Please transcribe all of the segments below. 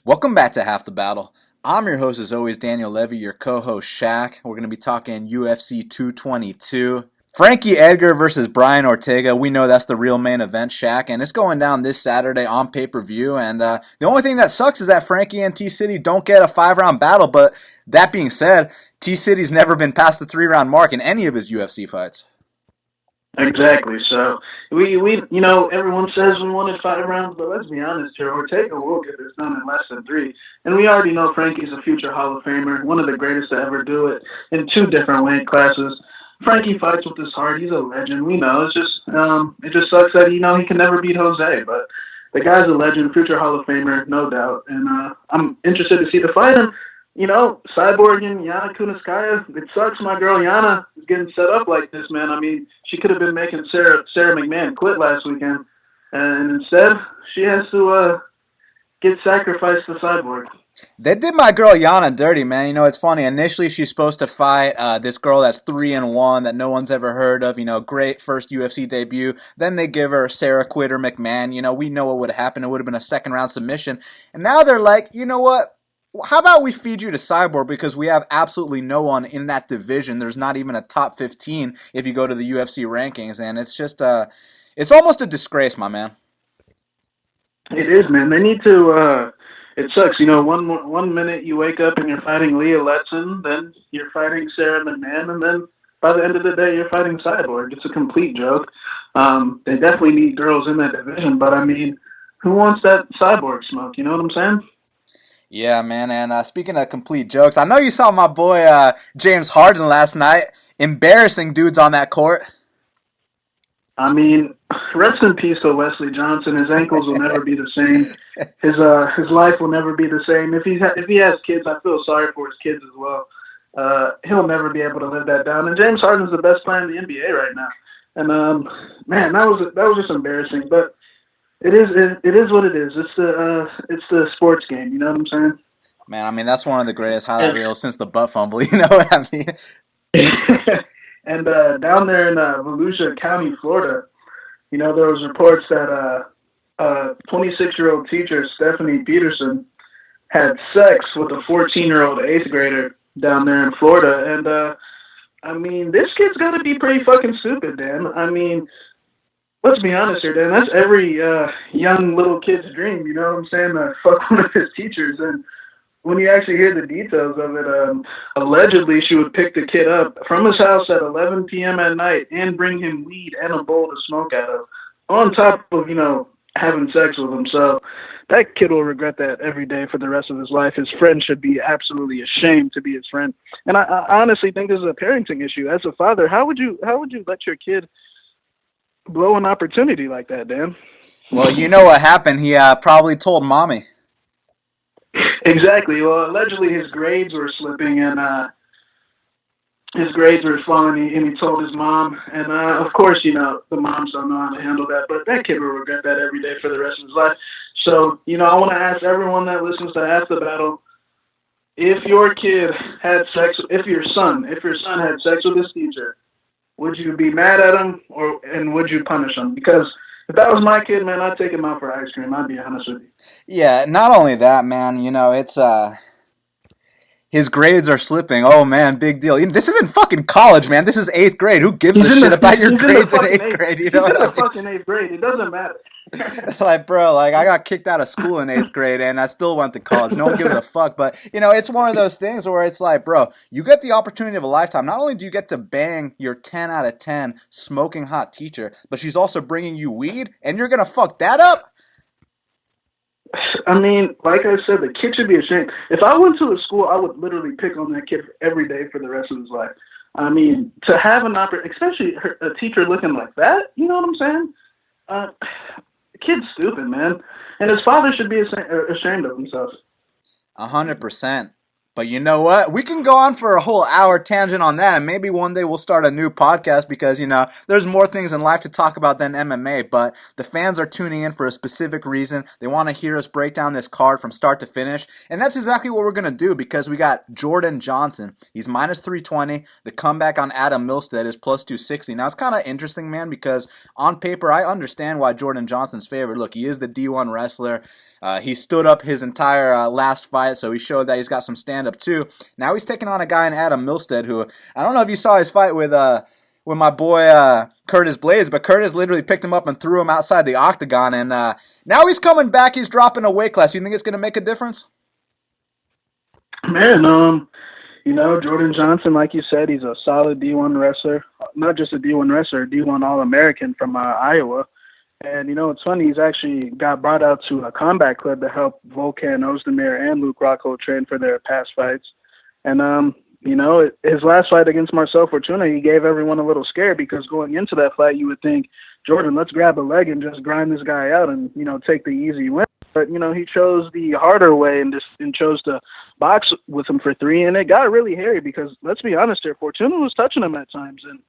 Welcome back to Half the Battle. I'm your host, as always, Daniel Levy, your co-host, Shaq. We're going to be talking UFC 222. Frankie Edgar versus Bryan Ortega. We know that's the real main event, Shaq, and it's going down this Saturday on pay-per-view. And the only thing that sucks is that Frankie and T-City don't get a 5-round battle. But that being said, T-City's never been past the 3-round mark in any of his UFC fights. Exactly. So we everyone says we wanted 5 rounds, but let's be honest here. Ortega will get this done in less than 3. And we already know Frankie's a future Hall of Famer, one of the greatest to ever do it in 2 different weight classes. Frankie fights with his heart. He's a legend. We know. It's just it just sucks that he can never beat Jose, but the guy's a legend, future Hall of Famer, no doubt. And I'm interested to see the fight. And Cyborg and Yana Kunitskaya, it sucks my girl Yana is getting set up like this, man. I mean, she could have been making Sarah McMahon quit last weekend, and instead she has to get sacrificed to Cyborg. They did my girl Yana dirty, man. It's funny. Initially, she's supposed to fight this girl that's 3-1 that no one's ever heard of. Great first UFC debut. Then they give her Sarah Quitter McMahon. We know what would have happened. It would have been a second-round submission. And now they're like, you know what? How about we feed you to Cyborg because we have absolutely no one in that division. There's not even a top 15 if you go to the UFC rankings, and it's just it's almost a disgrace, my man. It is, man. They need to. It sucks, one minute you wake up and you're fighting Leah Letson, then you're fighting Sarah McMahon, and then by the end of the day you're fighting Cyborg. It's a complete joke. They definitely need girls in that division, but I mean, who wants that Cyborg smoke? You know what I'm saying? Yeah, man, and speaking of complete jokes, I know you saw my boy James Harden last night embarrassing dudes on that court. I mean, rest in peace to Wesley Johnson. His ankles will never be the same. His life will never be the same. If he has kids, I feel sorry for his kids as well. He'll never be able to live that down. And James Harden's the best player in the NBA right now. And man, that was just embarrassing. But it is what it is. It's the sports game. You know what I'm saying? Man, I mean that's one of the greatest highlight reels since the butt fumble. You know what I mean? And down there in Volusia County, Florida, there was reports that a 26-year-old teacher, Stephanie Peterson, had sex with a 14-year-old 8th grader down there in Florida. And, I mean, this kid's got to be pretty fucking stupid, Dan. I mean, let's be honest here, Dan. That's every young little kid's dream, you know what I'm saying, to fuck one of his teachers. And when you actually hear the details of it, allegedly she would pick the kid up from his house at 11 p.m. at night and bring him weed and a bowl to smoke out of, on top of, having sex with him. So that kid will regret that every day for the rest of his life. His friend should be absolutely ashamed to be his friend. And I honestly think this is a parenting issue. As a father, how would you let your kid blow an opportunity like that, Dan? Well, you know what happened. He probably told mommy. Exactly. Well, allegedly his grades were slipping and his grades were falling, and he told his mom. And, of course, the moms don't know how to handle that, but that kid will regret that every day for the rest of his life. So, I want to ask everyone that listens to Half the Battle, if your son had sex with his teacher, would you be mad at him and would you punish him? Because if that was my kid, man, I'd take him out for ice cream. I'd be honest with you. Yeah, not only that, man, it's his grades are slipping. Oh man, big deal. This isn't fucking college, man. This is 8th grade. Who gives a shit about your grades in 8th grade? You know what I mean? Fucking 8th grade. It doesn't matter. Bro, I got kicked out of school in 8th grade and I still went to college. No one gives a fuck. But, it's one of those things where it's like, bro, you get the opportunity of a lifetime. Not only do you get to bang your 10 out of 10 smoking hot teacher, but she's also bringing you weed and you're going to fuck that up? I mean, like I said, the kid should be ashamed. If I went to a school, I would literally pick on that kid every day for the rest of his life. I mean, to have an opportunity, especially a teacher looking like that, you know what I'm saying? The kid's stupid, man. And his father should be ashamed of himself. 100%. But you know what? We can go on for a whole hour tangent on that, and maybe one day we'll start a new podcast because, there's more things in life to talk about than MMA, but the fans are tuning in for a specific reason. They want to hear us break down this card from start to finish, and that's exactly what we're going to do because we got Jordan Johnson. He's minus 320. The comeback on Adam Milstead is plus 260. Now, it's kind of interesting, man, because on paper, I understand why Jordan Johnson's favored. Look, he is the D1 wrestler. He stood up his entire last fight, so he showed that he's got some stand-up too. Now he's taking on a guy in Adam Milstead, who I don't know if you saw his fight with my boy Curtis Blades, but Curtis literally picked him up and threw him outside the octagon, and now he's coming back. He's dropping a weight class. You think it's going to make a difference? Man, Jordan Johnson, like you said, he's a solid D1 wrestler. Not just a D1 wrestler, D1 All-American from Iowa. And, it's funny, he's actually got brought out to a combat club to help Volkan Ozdemir and Luke Rockhold train for their past fights. And, his last fight against Marcel Fortuna, he gave everyone a little scare because going into that fight, you would think, Jordan, let's grab a leg and just grind this guy out and, take the easy win. But, he chose the harder way and chose to box with him for 3. And it got really hairy because, let's be honest here, Fortuna was touching him at times. And,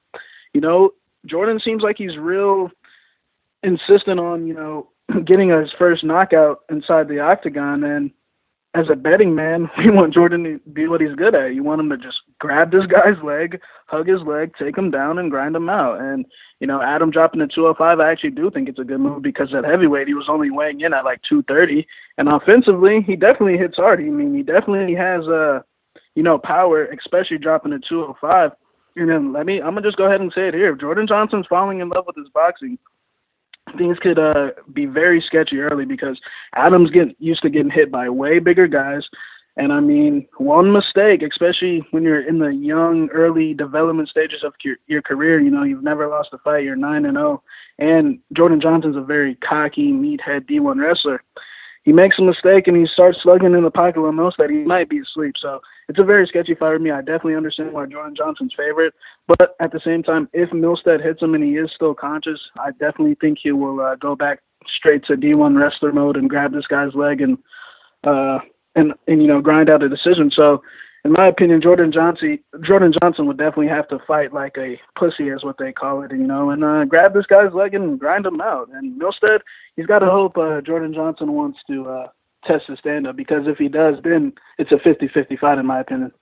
Jordan seems like he's real insistent on, getting his first knockout inside the octagon. And as a betting man, we want Jordan to be what he's good at. You want him to just grab this guy's leg, hug his leg, take him down, and grind him out. And, Adam dropping to 205, I actually do think it's a good move because at heavyweight, he was only weighing in at like 230. And offensively, he definitely hits hard. I mean, he definitely has, power, especially dropping to 205. And then I'm going to just go ahead and say it here. If Jordan Johnson's falling in love with his boxing, things could be very sketchy early because Adam's used to getting hit by way bigger guys. And, one mistake, especially when you're in the young, early development stages of your career, you've never lost a fight, you're 9-0. And Jordan Johnson's a very cocky, meathead D1 wrestler. He makes a mistake and he starts slugging in the pocket with Milstead, he might be asleep. So it's a very sketchy fight for me. I definitely understand why Jordan Johnson's favorite. But at the same time, if Milstead hits him and he is still conscious, I definitely think he will go back straight to D1 wrestler mode and grab this guy's leg and grind out a decision. So in my opinion, Jordan Johnson would definitely have to fight like a pussy, is what they call it, and grab this guy's leg and grind him out. And Milstead, he's got to hope Jordan Johnson wants to test his stand-up, because if he does, then it's a 50-50 fight in my opinion.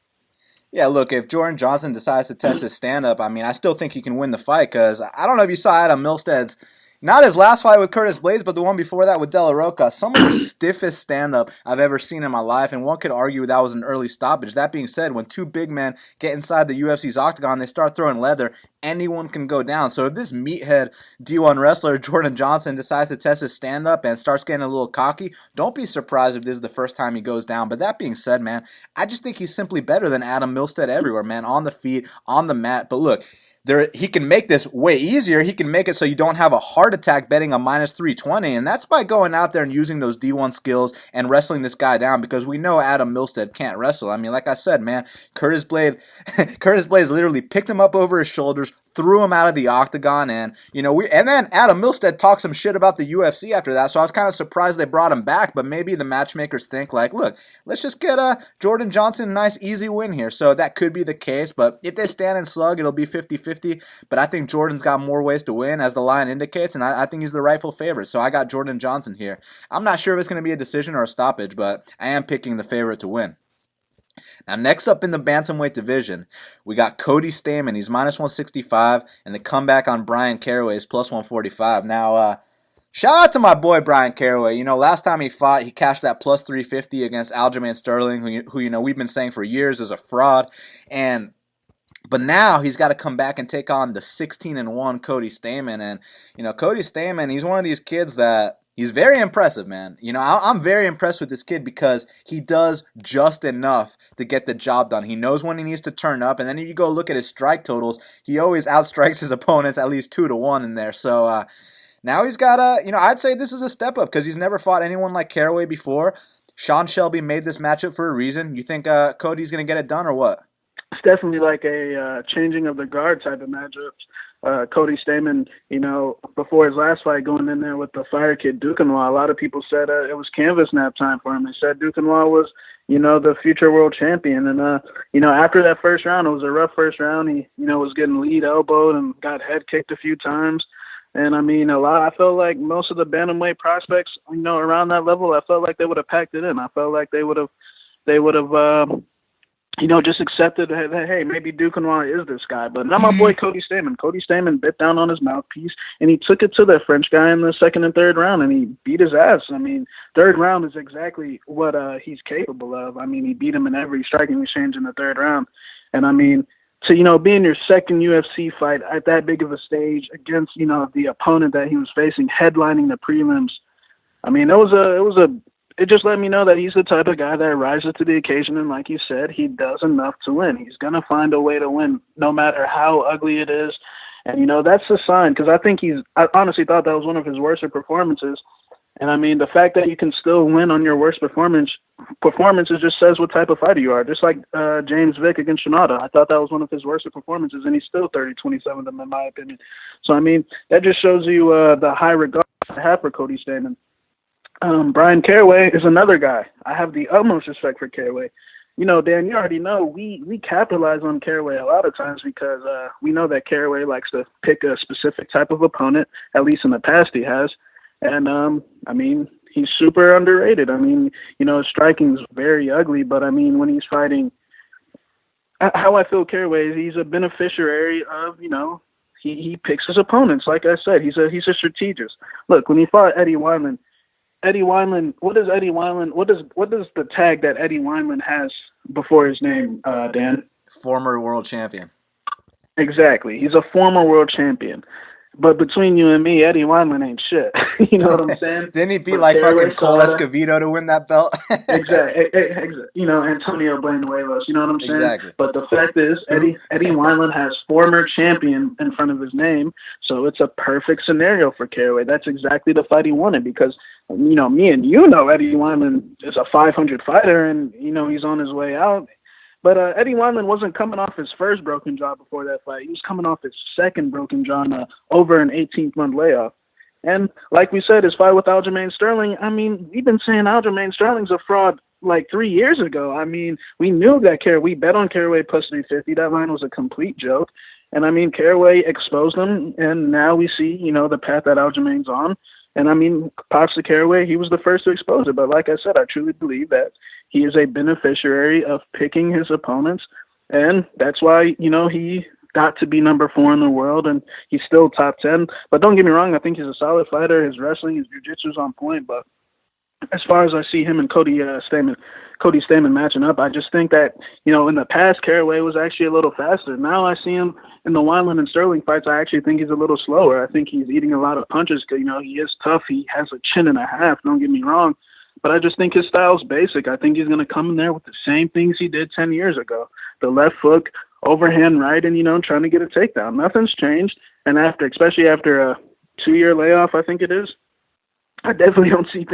Yeah, look, if Jordan Johnson decides to test his stand-up, I still think he can win the fight, because I don't know if you saw Adam Milstead's, not his last fight with Curtis Blades, but the one before that with De La Roca. Some of the stiffest stand-up I've ever seen in my life, and one could argue that was an early stoppage. That being said, when two big men get inside the UFC's octagon, they start throwing leather, anyone can go down. So if this meathead D1 wrestler, Jordan Johnson, decides to test his stand-up and starts getting a little cocky, don't be surprised if this is the first time he goes down. But that being said, man, I just think he's simply better than Adam Milstead everywhere, man, on the feet, on the mat. But look, he can make this way easier. He can make it so you don't have a heart attack betting a minus 320, and that's by going out there and using those D1 skills and wrestling this guy down, because we know Adam Milstead can't wrestle. Like I said, man, Curtis Blades literally picked him up over his shoulders, threw him out of the octagon, and then Adam Milstead talked some shit about the UFC after that, so I was kind of surprised they brought him back. But maybe the matchmakers think like, look, let's just get Jordan Johnson a nice easy win here. So that could be the case, but if they stand and slug, it'll be 50-50, but I think Jordan's got more ways to win, as the line indicates, and I think he's the rightful favorite, so I got Jordan Johnson here. I'm not sure if it's going to be a decision or a stoppage, but I am picking the favorite to win. Now, next up in the bantamweight division, we got Cody Stamann. He's minus 165, and the comeback on Bryan Caraway is plus 145. Now, shout out to my boy Bryan Caraway. Last time he fought, he cashed that plus 350 against Aljamain Sterling, who we've been saying for years is a fraud. But now he's got to come back and take on the 16-1 Cody Stamann. And, Cody Stamann, he's one of these kids that he's very impressive, man. I'm very impressed with this kid because he does just enough to get the job done. He knows when he needs to turn up, and then if you go look at his strike totals, he always outstrikes his opponents at least 2-1 in there. So now he's got I'd say this is a step up because he's never fought anyone like Caraway before. Sean Shelby made this matchup for a reason. You think Cody's going to get it done or what? It's definitely like a changing of the guard type of matchups. Cody Stamann, before his last fight, going in there with the Fire Kid Duquesnoy, a lot of people said it was canvas nap time for him. They said Duquesnoy was, the future world champion. And, after that first round, it was a rough first round. He, was getting lead elbowed and got head kicked a few times. And, I felt like most of the bantamweight prospects, around that level, I felt like they would have packed it in. I felt like they would have just accepted that, hey, maybe Duquesnoy is this guy. But not my boy Cody Stamann. Cody Stamann bit down on his mouthpiece, and he took it to the French guy in the second and third round, and he beat his ass. I mean, third round is exactly what he's capable of. I mean, he beat him in every striking exchange in the third round. And, I mean, to, be in your second UFC fight at that big of a stage against, the opponent that he was facing, headlining the prelims, I mean, it just let me know that he's the type of guy that rises to the occasion, and like you said, he does enough to win. He's going to find a way to win, no matter how ugly it is. And, that's the sign, because I honestly thought that was one of his worst performances. And, I mean, the fact that you can still win on your worst performances just says what type of fighter you are. Just like James Vick against Shinoda. I thought that was one of his worst performances, and he's still 30-27 in my opinion. So, I mean, that just shows you the high regard I have for Cody Stamann. Bryan Caraway is another guy. I have the utmost respect for Caraway. Dan, you already know we capitalize on Caraway a lot of times because we know that Caraway likes to pick a specific type of opponent, at least in the past he has. And, I mean, he's super underrated. I mean, his striking is very ugly, but, I mean, when he's fighting, how I feel Caraway is he's a beneficiary of, he picks his opponents. Like I said, he's a strategist. Look, when he fought Eddie Wineland, what does the tag that Eddie Wineland has before his name, Dan? Former world champion. Exactly. He's a former world champion. But between you and me, Eddie Wineland ain't shit. You know what I'm saying? Didn't he beat like fucking Cole Escovedo to win that belt? Exactly. Antonio Buenuelos. You know what I'm saying? Exactly. But the fact is, Eddie Wineland has former champion in front of his name, so it's a perfect scenario for Caraway. That's exactly the fight he wanted because, me and Eddie Wineland is a 500 fighter, and he's on his way out. But Eddie Wineland wasn't coming off his first broken jaw before that fight. He was coming off his second broken jaw over an 18-month layoff. And like we said, his fight with Aljamain Sterling, I mean, we've been saying Aljamain Sterling's a fraud like 3 years ago. I mean, we knew that we bet on Caraway plus 350. That line was a complete joke. And, I mean, Caraway exposed him, and now we see, the path that Aljamain's on. And, I mean, props to Caraway, he was the first to expose it. But like I said, I truly believe that he is a beneficiary of picking his opponents, and that's why, he got to be number 4 in the world, and he's still top 10. But don't get me wrong, I think he's a solid fighter. His wrestling, his jiu-jitsu's on point, but as far as I see him and Cody Stamann matching up, I just think that, in the past, Caraway was actually a little faster. Now I see him in the Wineland and Sterling fights, I actually think he's a little slower. I think he's eating a lot of punches because, he is tough. He has a chin and a half, don't get me wrong. But I just think his style's basic. I think he's going to come in there with the same things he did 10 years ago. The left hook, overhand right, and, trying to get a takedown. Nothing's changed. And especially after a 2-year layoff, I think it is, I definitely don't see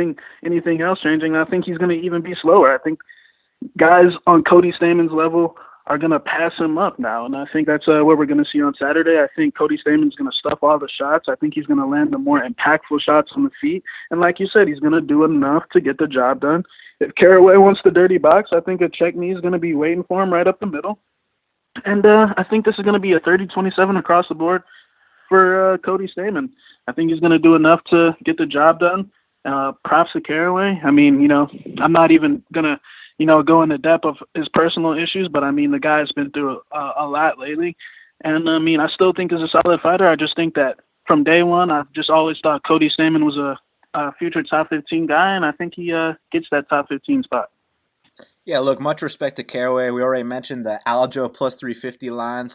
anything else changing. I think he's going to even be slower. I think guys on Cody Stamann's level are going to pass him up now, and I think that's what we're going to see on Saturday. I think Cody Stamann's going to stuff all the shots. I think he's going to land the more impactful shots on the feet, and like you said, he's going to do enough to get the job done. If Caraway wants the dirty box, I think a check knee is going to be waiting for him right up the middle, and I think this is going to be a 30-27 across the board for Cody Stamann. I think he's going to do enough to get the job done. Props to Caraway. I mean, I'm not even going to, go into depth of his personal issues, but I mean, the guy's been through a lot lately. And I mean, I still think he's a solid fighter. I just think that from day one, I've just always thought Cody Stamann was a future top 15 guy, and I think he gets that top 15 spot. Yeah, look, much respect to Caraway. We already mentioned the Aljo plus 350 line.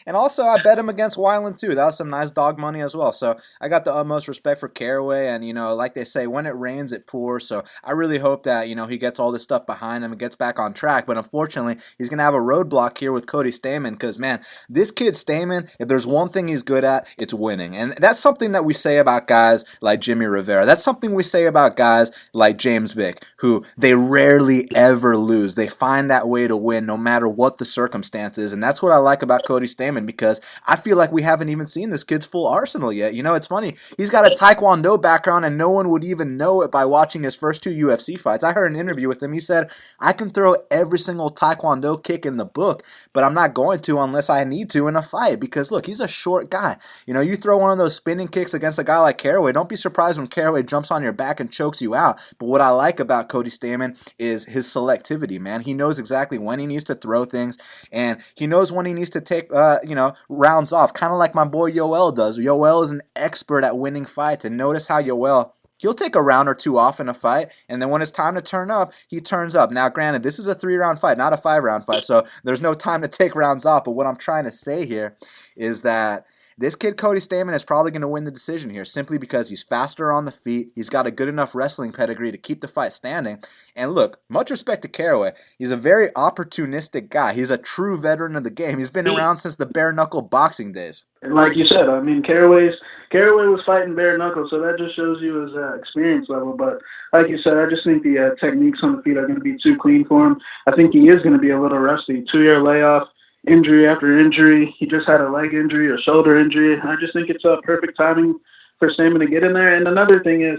And also I bet him against Wineland too. That was some nice dog money as well. So I got the utmost respect for Caraway. And, like they say, when it rains, it pours. So I really hope that, he gets all this stuff behind him and gets back on track. But unfortunately, he's going to have a roadblock here with Cody Stamann because, man, this kid Stamann, if there's one thing he's good at, it's winning. And that's something that we say about guys like Jimmy Rivera. That's something we say about guys like James Vick, who they rarely ever lose. They find that way to win no matter what the circumstances, and that's what I like about Cody Stamann because I feel like we haven't even seen this kid's full arsenal yet. It's funny. He's got a Taekwondo background, and no one would even know it by watching his first 2 UFC fights. I heard an interview with him. He said, I can throw every single Taekwondo kick in the book, but I'm not going to unless I need to in a fight because, look, he's a short guy. You throw one of those spinning kicks against a guy like Caraway, don't be surprised when Caraway jumps on your back and chokes you out. But what I like about Cody Stamann is his selectivity. creativity, man. He knows exactly when he needs to throw things, and he knows when he needs to take, rounds off, kind of like my boy Yoel does. Yoel is an expert at winning fights, and notice how Yoel, he'll take a round or two off in a fight, and then when it's time to turn up, he turns up. Now, granted, this is a 3-round fight, not a 5-round fight, so there's no time to take rounds off, but what I'm trying to say here is that this kid, Cody Stamann, is probably going to win the decision here simply because he's faster on the feet. He's got a good enough wrestling pedigree to keep the fight standing. And look, much respect to Caraway. He's a very opportunistic guy. He's a true veteran of the game. He's been around since the bare-knuckle boxing days. And like you said, I mean, Caraway was fighting bare knuckle, so that just shows you his experience level. But like you said, I just think the techniques on the feet are going to be too clean for him. I think he is going to be a little rusty. 2-year layoff. Injury after injury. He just had a leg injury, a shoulder injury. I just think it's a perfect timing for Stamann to get in there. And another thing is,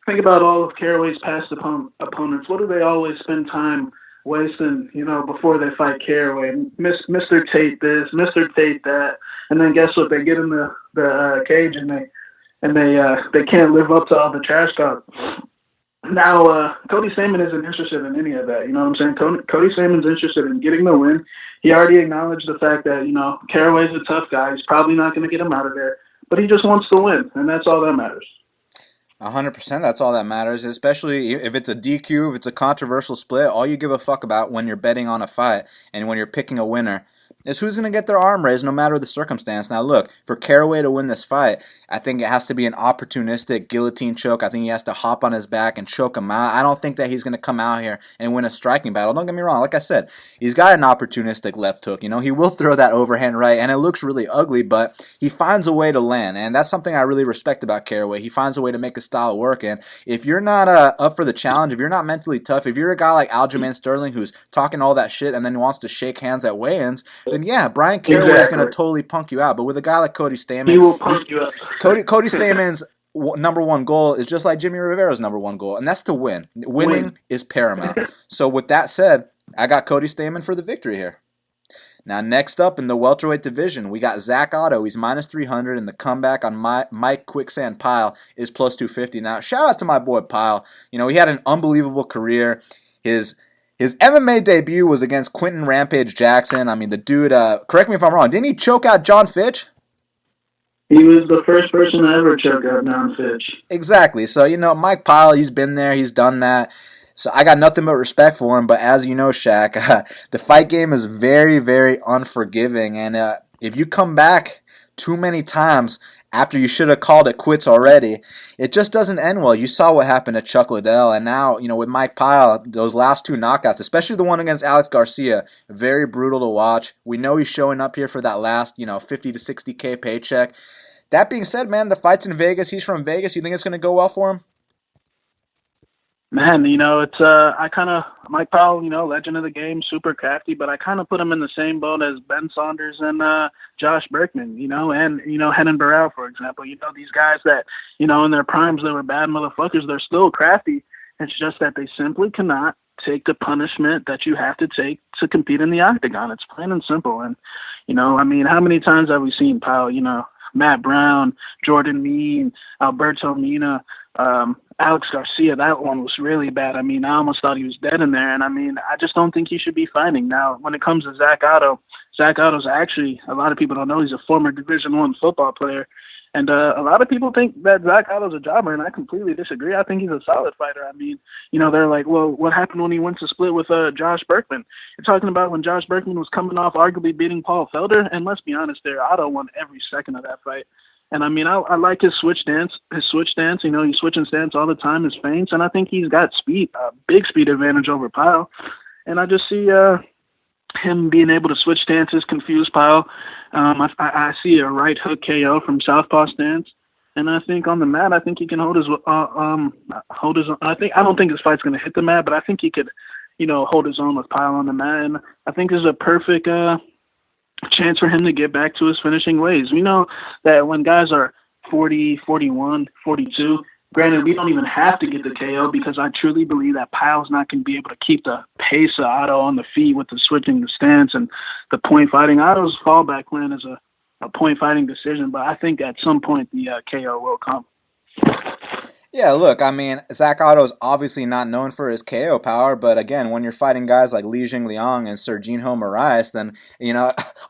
think about all of Caraway's past opponents. What do they always spend time wasting, before they fight Caraway? Mr. Tate this, Mr. Tate that. And then guess what? They get in the cage and they can't live up to all the trash talk. Now, Cody Stamann isn't interested in any of that. You know what I'm saying? Cody Stamann's interested in getting the win. He already acknowledged the fact that, Caraway's a tough guy. He's probably not going to get him out of there. But he just wants to win, and that's all that matters. 100%, that's all that matters, especially if it's a DQ, if it's a controversial split. All you give a fuck about when you're betting on a fight and when you're picking a winner is who's going to get their arm raised no matter the circumstance. Now, look, for Caraway to win this fight, I think it has to be an opportunistic guillotine choke. I think he has to hop on his back and choke him out. I don't think that he's going to come out here and win a striking battle. Don't get me wrong. Like I said, he's got an opportunistic left hook. He will throw that overhand right, and it looks really ugly, but he finds a way to land, and that's something I really respect about Caraway. He finds a way to make his style work, and if you're not up for the challenge, if you're not mentally tough, if you're a guy like Aljamain Sterling who's talking all that shit and then wants to shake hands at weigh-ins, then yeah, Brian Caraway is going to totally punk you out. But with a guy like Cody Stamann, he will punk you out. Cody Stamann's number one goal is just like Jimmy Rivera's number one goal, and that's to win. Winning is paramount. So with that said, I got Cody Stamann for the victory here. Now, next up in the welterweight division, we got Zach Ottow. He's minus 300, and the comeback on Mike Quicksand Pyle is plus 250. Now, shout out to my boy Pyle. He had an unbelievable career. His MMA debut was against Quentin Rampage Jackson. I mean, the dude, correct me if I'm wrong, didn't he choke out John Fitch? He was the first person to ever choke out John Fitch. Exactly. So, Mike Pyle, he's been there, he's done that. So I got nothing but respect for him. But as you know, Shaq, the fight game is very, very unforgiving. And if you come back too many times after you should have called it quits already, it just doesn't end well. You saw what happened to Chuck Liddell, and now, with Mike Pyle, those last two knockouts, especially the one against Alex Garcia, very brutal to watch. We know he's showing up here for that last, 50 to 60K paycheck. That being said, man, the fight's in Vegas. He's from Vegas. You think it's going to go well for him? Man, it's Mike Pyle, legend of the game, super crafty, but I kind of put him in the same boat as Ben Saunders and Josh Berkman, and Henan Barrow, for example. These guys that, in their primes, they were bad motherfuckers. They're still crafty. It's just that they simply cannot take the punishment that you have to take to compete in the octagon. It's plain and simple. And, how many times have we seen Pyle, Matt Brown, Jordan Mean, Alberto Mina, Alex Garcia, that one was really bad. I almost thought he was dead in there. And, I just don't think he should be fighting. Now, when it comes to Zach Otto's actually, a lot of people don't know, he's a former Division I football player. And a lot of people think that Zach Otto's a jobber, and I completely disagree. I think he's a solid fighter. They're like, well, what happened when he went to split with Josh Berkman? You're talking about when Josh Berkman was coming off arguably beating Paul Felder, and let's be honest there, Ottow won every second of that fight. And, I like his switch stance. He's switching stance all the time, his feints, and I think he's got speed, big speed advantage over Pyle. And I just see him being able to switch stances, confuse Pyle. I see a right hook KO from southpaw stance, and I think on the mat, I think he can hold his. I don't think his fight's going to hit the mat, but I think he could, hold his own with Pyle on the mat, and I think this is a perfect chance for him to get back to his finishing ways. We know that when guys are 40, 41, 42. Granted, we don't even have to get the KO because I truly believe that Pyle's not going to be able to keep the pace of Ottow on the feet with the switching the stance and the point fighting. Ottow's fallback plan is a point fighting decision, but I think at some point the KO will come. Yeah, look, I mean, Zach Otto's obviously not known for his KO power, but again, when you're fighting guys like Li Jingliang and Serginho Moraes, then,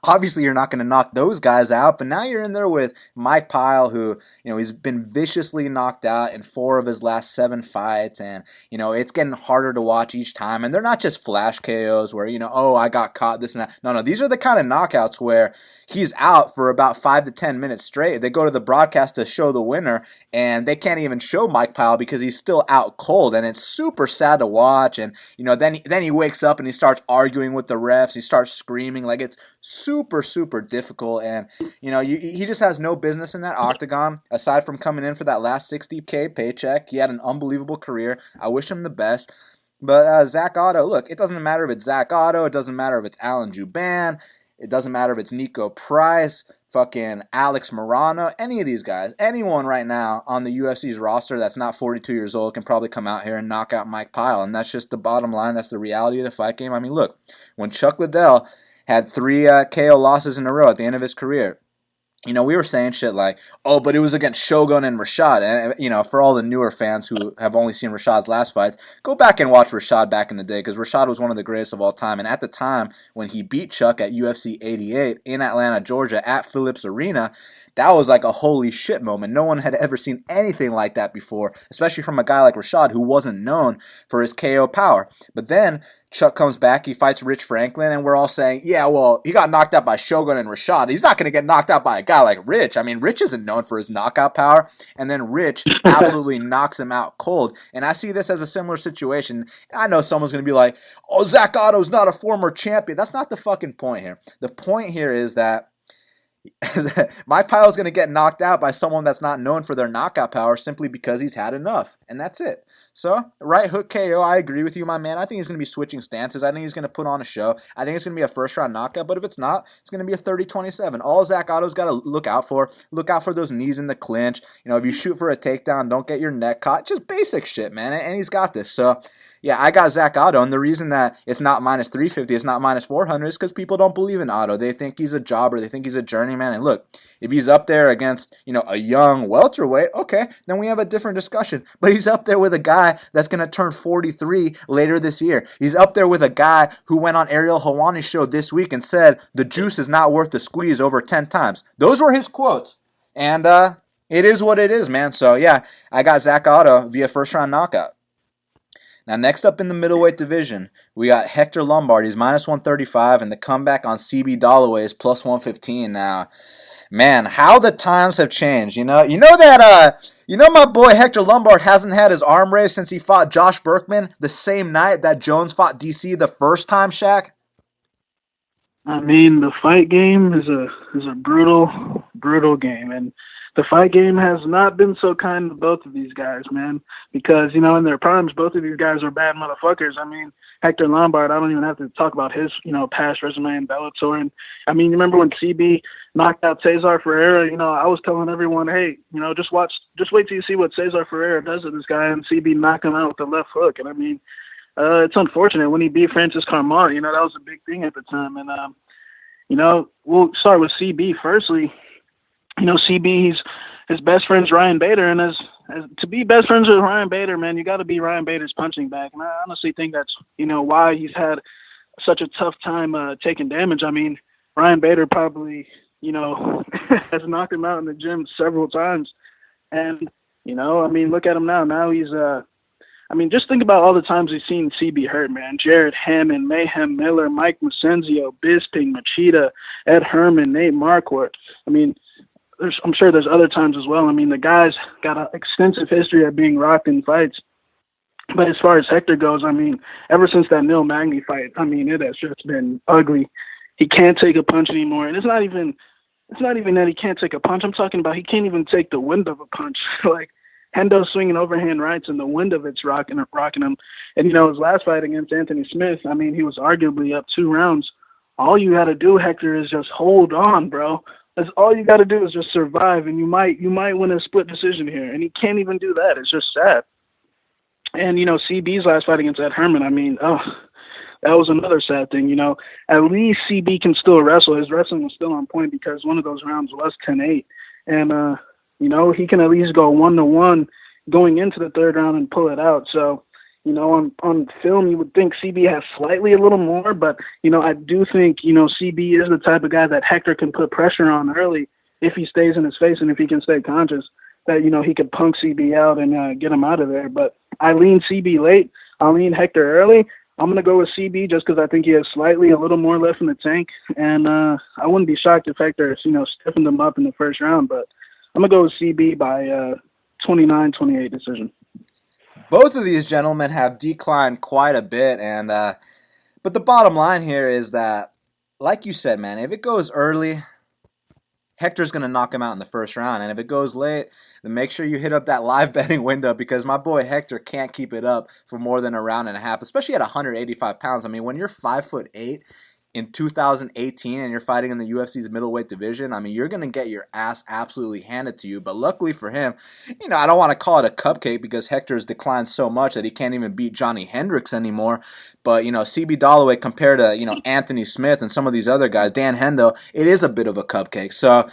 obviously you're not going to knock those guys out, but now you're in there with Mike Pyle, who, he's been viciously knocked out in 4 of his last 7 fights, and, it's getting harder to watch each time, and they're not just flash KOs where, oh, I got caught, this and that. No, these are the kind of knockouts where he's out for about 5 to 10 minutes straight. They go to the broadcast to show the winner, and they can't even show Mike Pyle because he's still out cold, and it's super sad to watch. And then he wakes up and he starts arguing with the refs. He starts screaming, like it's super super difficult. And he just has no business in that octagon. Aside from coming in for that last $60K paycheck, he had an unbelievable career. I wish him the best. But Zach Ottow, look, it doesn't matter if it's Zach Ottow, it doesn't matter if it's Alan Juban, it doesn't matter if it's Nico Price, fucking Alex Morano, any of these guys, anyone right now on the UFC's roster that's not 42 years old can probably come out here and knock out Mike Pyle. And that's just the bottom line. That's the reality of the fight game. I mean, look, when Chuck Liddell had 3 KO losses in a row at the end of his career, we were saying shit like, oh, but it was against Shogun and Rashad. And, for all the newer fans who have only seen Rashad's last fights, go back and watch Rashad back in the day, because Rashad was one of the greatest of all time. And at the time, when he beat Chuck at UFC 88 in Atlanta, Georgia, at Phillips Arena, that was like a holy shit moment. No one had ever seen anything like that before, especially from a guy like Rashad, who wasn't known for his KO power. But then Chuck comes back, he fights Rich Franklin, and we're all saying, yeah, well, he got knocked out by Shogun and Rashad. He's not going to get knocked out by a guy like Rich. I mean, Rich isn't known for his knockout power, and then Rich absolutely knocks him out cold. And I see this as a similar situation. I know someone's going to be like, oh, Zach Otto's not a former champion. That's not the fucking point here. The point here is that Mike Pyle is going to get knocked out by someone that's not known for their knockout power simply because he's had enough, and that's it. So, right hook KO, I agree with you, my man. I think he's going to be switching stances. I think he's going to put on a show. I think it's going to be a first-round knockout, but if it's not, it's going to be a 30-27. All Zach Otto's got to look out for those knees in the clinch. If you shoot for a takedown, don't get your neck caught. Just basic shit, man, and he's got this. So, yeah, I got Zach Ottow, and the reason that it's not minus 350, it's not minus 400, is because people don't believe in Ottow. They think he's a jobber. They think he's a journeyman. And look, if he's up there against, a young welterweight, okay, then we have a different discussion. But he's up there with a guy that's going to turn 43 later this year. He's up there with a guy who went on Ariel Helwani's show this week and said, the juice is not worth the squeeze over 10 times. Those were his quotes. And it is what it is, man. So, yeah, I got Zach Ottow via first-round knockout. Now, next up in the middleweight division, we got Hector Lombard. He's minus 135, and the comeback on CB Dollaway is plus 115. Now, man, how the times have changed. My boy Hector Lombard hasn't had his arm raised since he fought Josh Berkman the same night that Jones fought DC the first time, Shaq? I mean, the fight game is a brutal, brutal game, and the fight game has not been so kind to both of these guys, man, because, in their primes, both of these guys are bad motherfuckers. I mean, Hector Lombard, I don't even have to talk about his, past resume in Bellator. And, I mean, you remember when CB knocked out Cesar Ferreira, I was telling everyone, hey, just wait till you see what Cesar Ferreira does to this guy, and CB knock him out with the left hook. And, I mean, it's unfortunate when he beat Francis Carmona, that was a big thing at the time. And, we'll start with CB firstly. CB, his best friend's Ryan Bader, and as to be best friends with Ryan Bader, man, you got to be Ryan Bader's punching bag. And I honestly think that's, why he's had such a tough time taking damage. I mean, Ryan Bader probably, has knocked him out in the gym several times. And, look at him now. Now he's, just think about all the times we've seen CB hurt, man. Jared Hammond, Mayhem Miller, Mike Macenzio, Bisping, Machida, Ed Herman, Nate Marquardt. I mean, I'm sure there's other times as well. I mean, the guy's got an extensive history of being rocked in fights. But as far as Hector goes, I mean, ever since that Neil Magny fight, I mean, it has just been ugly. He can't take a punch anymore. And it's not even that he can't take a punch. I'm talking about he can't even take the wind of a punch. Like, Hendo's swinging overhand rights, and the wind of it's rocking him. And, his last fight against Anthony Smith, I mean, he was arguably up 2 rounds. All you got to do, Hector, is just hold on, bro. That's all you got to do is just survive, and you might win a split decision here. And he can't even do that. It's just sad. And, CB's last fight against Ed Herman, I mean, that was another sad thing. At least CB can still wrestle. His wrestling was still on point because one of those rounds was 10-8. And, he can at least go 1-1, going into the third round and pull it out. So, on film, you would think CB has slightly a little more, but, I do think, CB is the type of guy that Hector can put pressure on early if he stays in his face and if he can stay conscious, that, he could punk CB out and get him out of there. But I lean CB late. I lean Hector early. I'm going to go with CB just because I think he has slightly a little more left in the tank. And I wouldn't be shocked if Hector, stiffened him up in the first round. But I'm going to go with CB by 29-28 decision. Both of these gentlemen have declined quite a bit, and but the bottom line here is that, like you said, man, if it goes early, Hector's going to knock him out in the first round, and if it goes late, then make sure you hit up that live betting window because my boy Hector can't keep it up for more than a round and a half, especially at 185 pounds. I mean, when you're 5'8" in 2018 and you're fighting in the UFC's middleweight division, I mean, you're going to get your ass absolutely handed to you. But luckily for him, I don't want to call it a cupcake because Hector's declined so much that he can't even beat Johnny Hendricks anymore. But, CB Dollaway compared to, Anthony Smith and some of these other guys, Dan Hendo, it is a bit of a cupcake. So,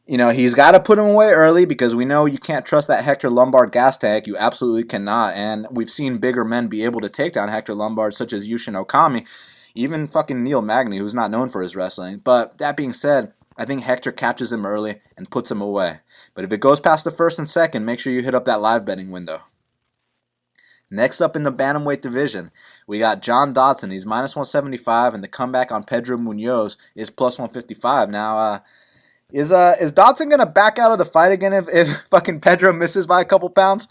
he's got to put him away early because we know you can't trust that Hector Lombard gas tank. You absolutely cannot. And we've seen bigger men be able to take down Hector Lombard, such as Yushin Okami. Even fucking Neil Magny, who's not known for his wrestling. But that being said, I think Hector catches him early and puts him away. But if it goes past the first and second, make sure you hit up that live betting window. Next up in the bantamweight division, we got John Dodson. He's minus 175, and the comeback on Pedro Munhoz is plus 155. Now, is Dodson going to back out of the fight again if fucking Pedro misses by a couple pounds?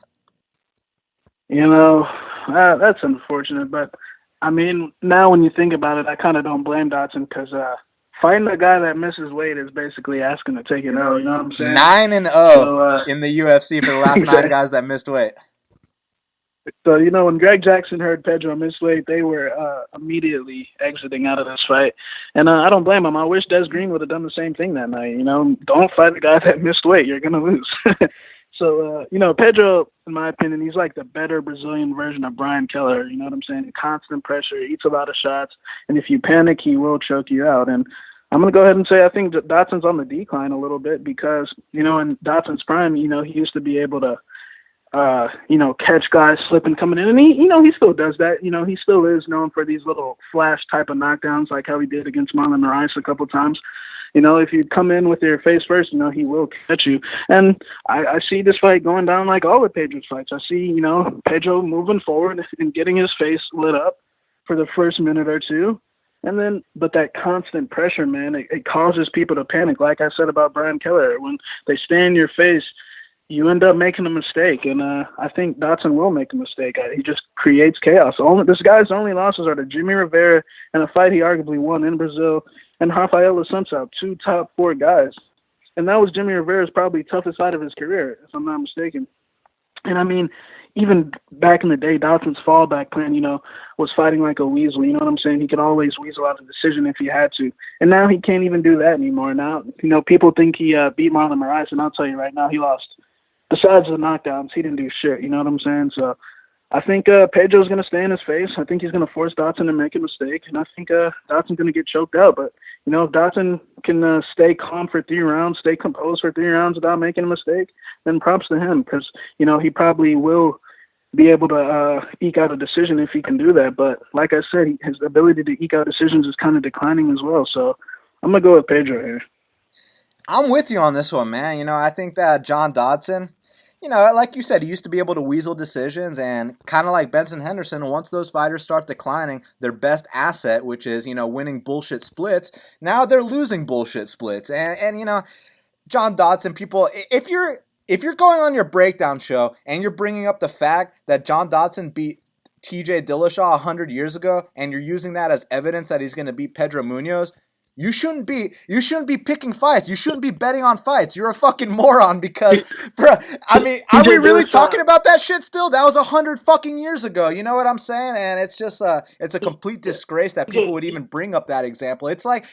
That's unfortunate, but I mean, now when you think about it, I kind of don't blame Dodson because fighting a guy that misses weight is basically asking to take it out. You know what I'm saying? 9-0 in the UFC for the last 9 guys that missed weight. So, when Greg Jackson heard Pedro miss weight, they were immediately exiting out of this fight. And I don't blame him. I wish Des Green would have done the same thing that night. Don't fight a guy that missed weight. You're going to lose. So, Pedro, in my opinion, he's like the better Brazilian version of Brian Keller. You know what I'm saying? Constant pressure, eats a lot of shots, and if you panic, he will choke you out. And I'm going to go ahead and say I think Dodson's on the decline a little bit because, in Dodson's prime, he used to be able to, catch guys slipping coming in. And he still does that. He still is known for these little flash type of knockdowns like how he did against Marlon Moraes a couple times. If you come in with your face first, he will catch you. And I see this fight going down like all of Pedro's fights. I see, Pedro moving forward and getting his face lit up for the first minute or two. And then, but that constant pressure, man, it causes people to panic. Like I said about Brian Keller, when they stay in your face, you end up making a mistake. And I think Dodson will make a mistake. He just creates chaos. This guy's only losses are to Jimmy Rivera and a fight he arguably won in Brazil, and Rafael Assunção, 2 top 4 guys. And that was Jimmy Rivera's probably toughest fight of his career, if I'm not mistaken. And I mean, even back in the day, Dodson's fallback plan, was fighting like a weasel. You know what I'm saying? He could always weasel out a decision if he had to. And now he can't even do that anymore. Now, people think he beat Marlon Moraes, and I'll tell you right now, he lost. Besides the knockdowns, he didn't do shit. You know what I'm saying? So I think Pedro's going to stay in his face. I think he's going to force Dodson to make a mistake, and I think Dodson's going to get choked out. But, if Dodson can stay calm for 3 rounds, stay composed for 3 rounds without making a mistake, then props to him because, he probably will be able to eke out a decision if he can do that. But like I said, his ability to eke out decisions is kind of declining as well. So I'm going to go with Pedro here. I'm with you on this one, man. I think that John Dodson, like you said, he used to be able to weasel decisions, and kind of like Benson Henderson, once those fighters start declining, their best asset, which is, winning bullshit splits, now they're losing bullshit splits. And John Dodson, people, if you're going on your breakdown show and you're bringing up the fact that John Dodson beat TJ Dillashaw 100 years ago, and you're using that as evidence that he's going to beat Pedro Munhoz, you shouldn't be picking fights. You shouldn't be betting on fights. You're a fucking moron because, bro, I mean, are we really talking about that shit still? That was 100 fucking years ago. You know what I'm saying? And it's just it's a complete disgrace that people would even bring up that example. It's like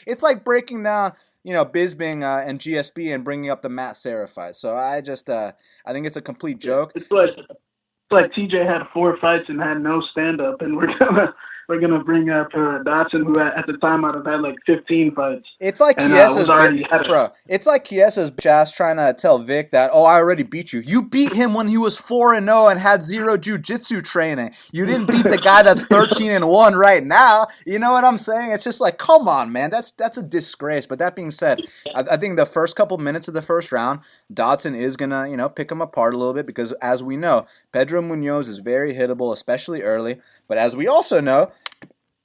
breaking down, Bisping and GSP and bringing up the Matt Serra fight. So I think it's a complete joke. It's like TJ had 4 fights and had no stand-up, and we're we're gonna bring up Dodson, who at the time might have had like 15 fights. It's like was already bro. It's like Chiesa's bitch ass trying to tell Vic that, oh, I already beat you. You beat him when he was 4-0 and had zero jiu-jitsu training. You didn't beat the guy that's 13-1 right now. You know what I'm saying? It's just like, come on, man. That's a disgrace. But that being said, I think the first couple minutes of the first round, Dodson is gonna, pick him apart a little bit because, as we know, Pedro Munhoz is very hittable, especially early. But as we also know,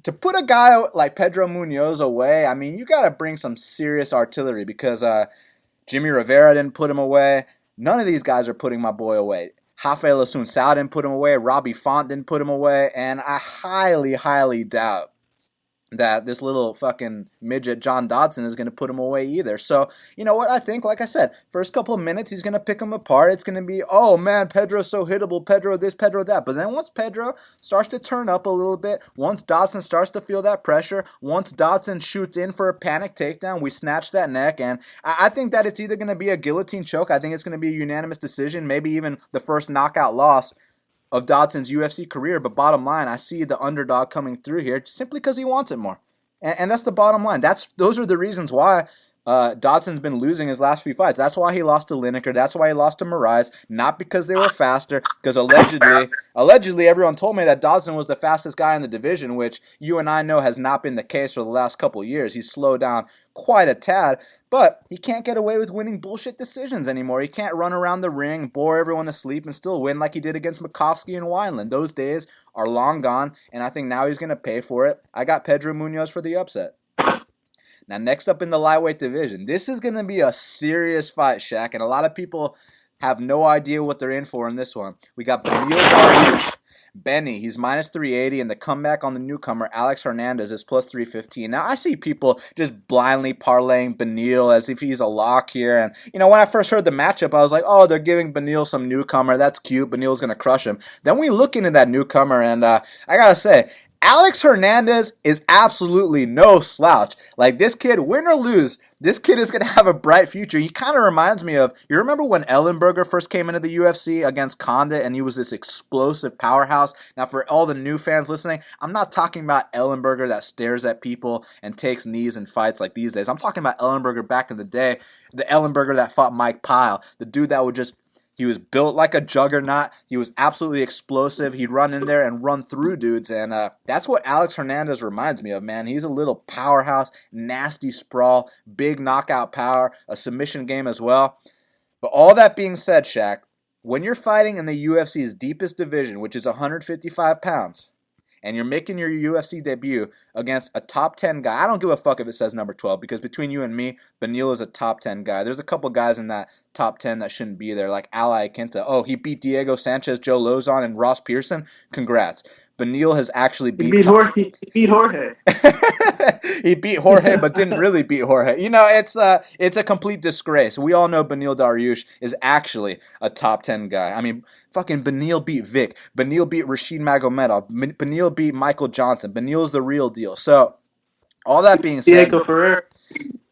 to put a guy like Pedro Munhoz away, I mean, you got to bring some serious artillery because Jimmy Rivera didn't put him away. None of these guys are putting my boy away. Rafael Assunção didn't put him away. Robbie Font didn't put him away. And I highly, highly doubt that this little fucking midget John Dodson is going to put him away either. So, you know what? I think, like I said, first couple of minutes, he's going to pick him apart. It's going to be, oh, man, Pedro's so hittable, Pedro this, Pedro that. But then once Pedro starts to turn up a little bit, once Dodson starts to feel that pressure, once Dodson shoots in for a panic takedown, we snatch that neck. And I think that it's either going to be a guillotine choke. I think it's going to be a unanimous decision, maybe even the first knockout loss of Dodson's UFC career. But bottom line, I see the underdog coming through here simply because he wants it more. And that's the bottom line. Those are the reasons why Dodson's been losing his last few fights. That's why he lost to Lineker. That's why he lost to Moraes. Not because they were faster, because allegedly everyone told me that Dodson was the fastest guy in the division, which you and I know has not been the case for the last couple of years. He's slowed down quite a tad, but he can't get away with winning bullshit decisions anymore. He can't run around the ring, bore everyone to sleep, and still win like he did against Makovsky and Wineland. Those days are long gone, and I think now he's going to pay for it. I got Pedro Munhoz for the upset. Now, next up in the lightweight division, this is going to be a serious fight, Shaq, and a lot of people have no idea what they're in for in this one. We got Beneil Dariush. Benny, he's minus 380, and the comeback on the newcomer, Alex Hernandez, is plus 315. Now, I see people just blindly parlaying Beneil as if he's a lock here. And, when I first heard the matchup, I was like, oh, they're giving Beneil some newcomer. That's cute. Beneil's going to crush him. Then we look into that newcomer, and I got to say, Alex Hernandez is absolutely no slouch. Like, this kid, win or lose, this kid is going to have a bright future. He kind of reminds me of, you remember when Ellenberger first came into the UFC against Condit and he was this explosive powerhouse? Now, for all the new fans listening, I'm not talking about Ellenberger that stares at people and takes knees and fights like these days. I'm talking about Ellenberger back in the day, the Ellenberger that fought Mike Pyle, the dude that would just... He was built like a juggernaut. He was absolutely explosive. He'd run in there and run through dudes. And that's what Alex Hernandez reminds me of, man. He's a little powerhouse, nasty sprawl, big knockout power, a submission game as well. But all that being said, Shaq, when you're fighting in the UFC's deepest division, which is 155 pounds, and you're making your UFC debut against a top 10 guy. I don't give a fuck if it says number 12, because between you and me, Beneil is a top 10 guy. There's a couple guys in that top 10 that shouldn't be there, like Ali Quinta. Oh, he beat Diego Sanchez, Joe Lozon, and Ross Pearson? Congrats. Beneil has actually beat... He beat Jorge. He beat Jorge, but didn't really beat Jorge. It's a complete disgrace. We all know Beneil Dariush is actually a top 10 guy. I mean, fucking Beneil beat Vic. Beneil beat Rashid Magomedov. Beneil beat Michael Johnson. Beneil's the real deal. So, all that being said... Diego Ferrer.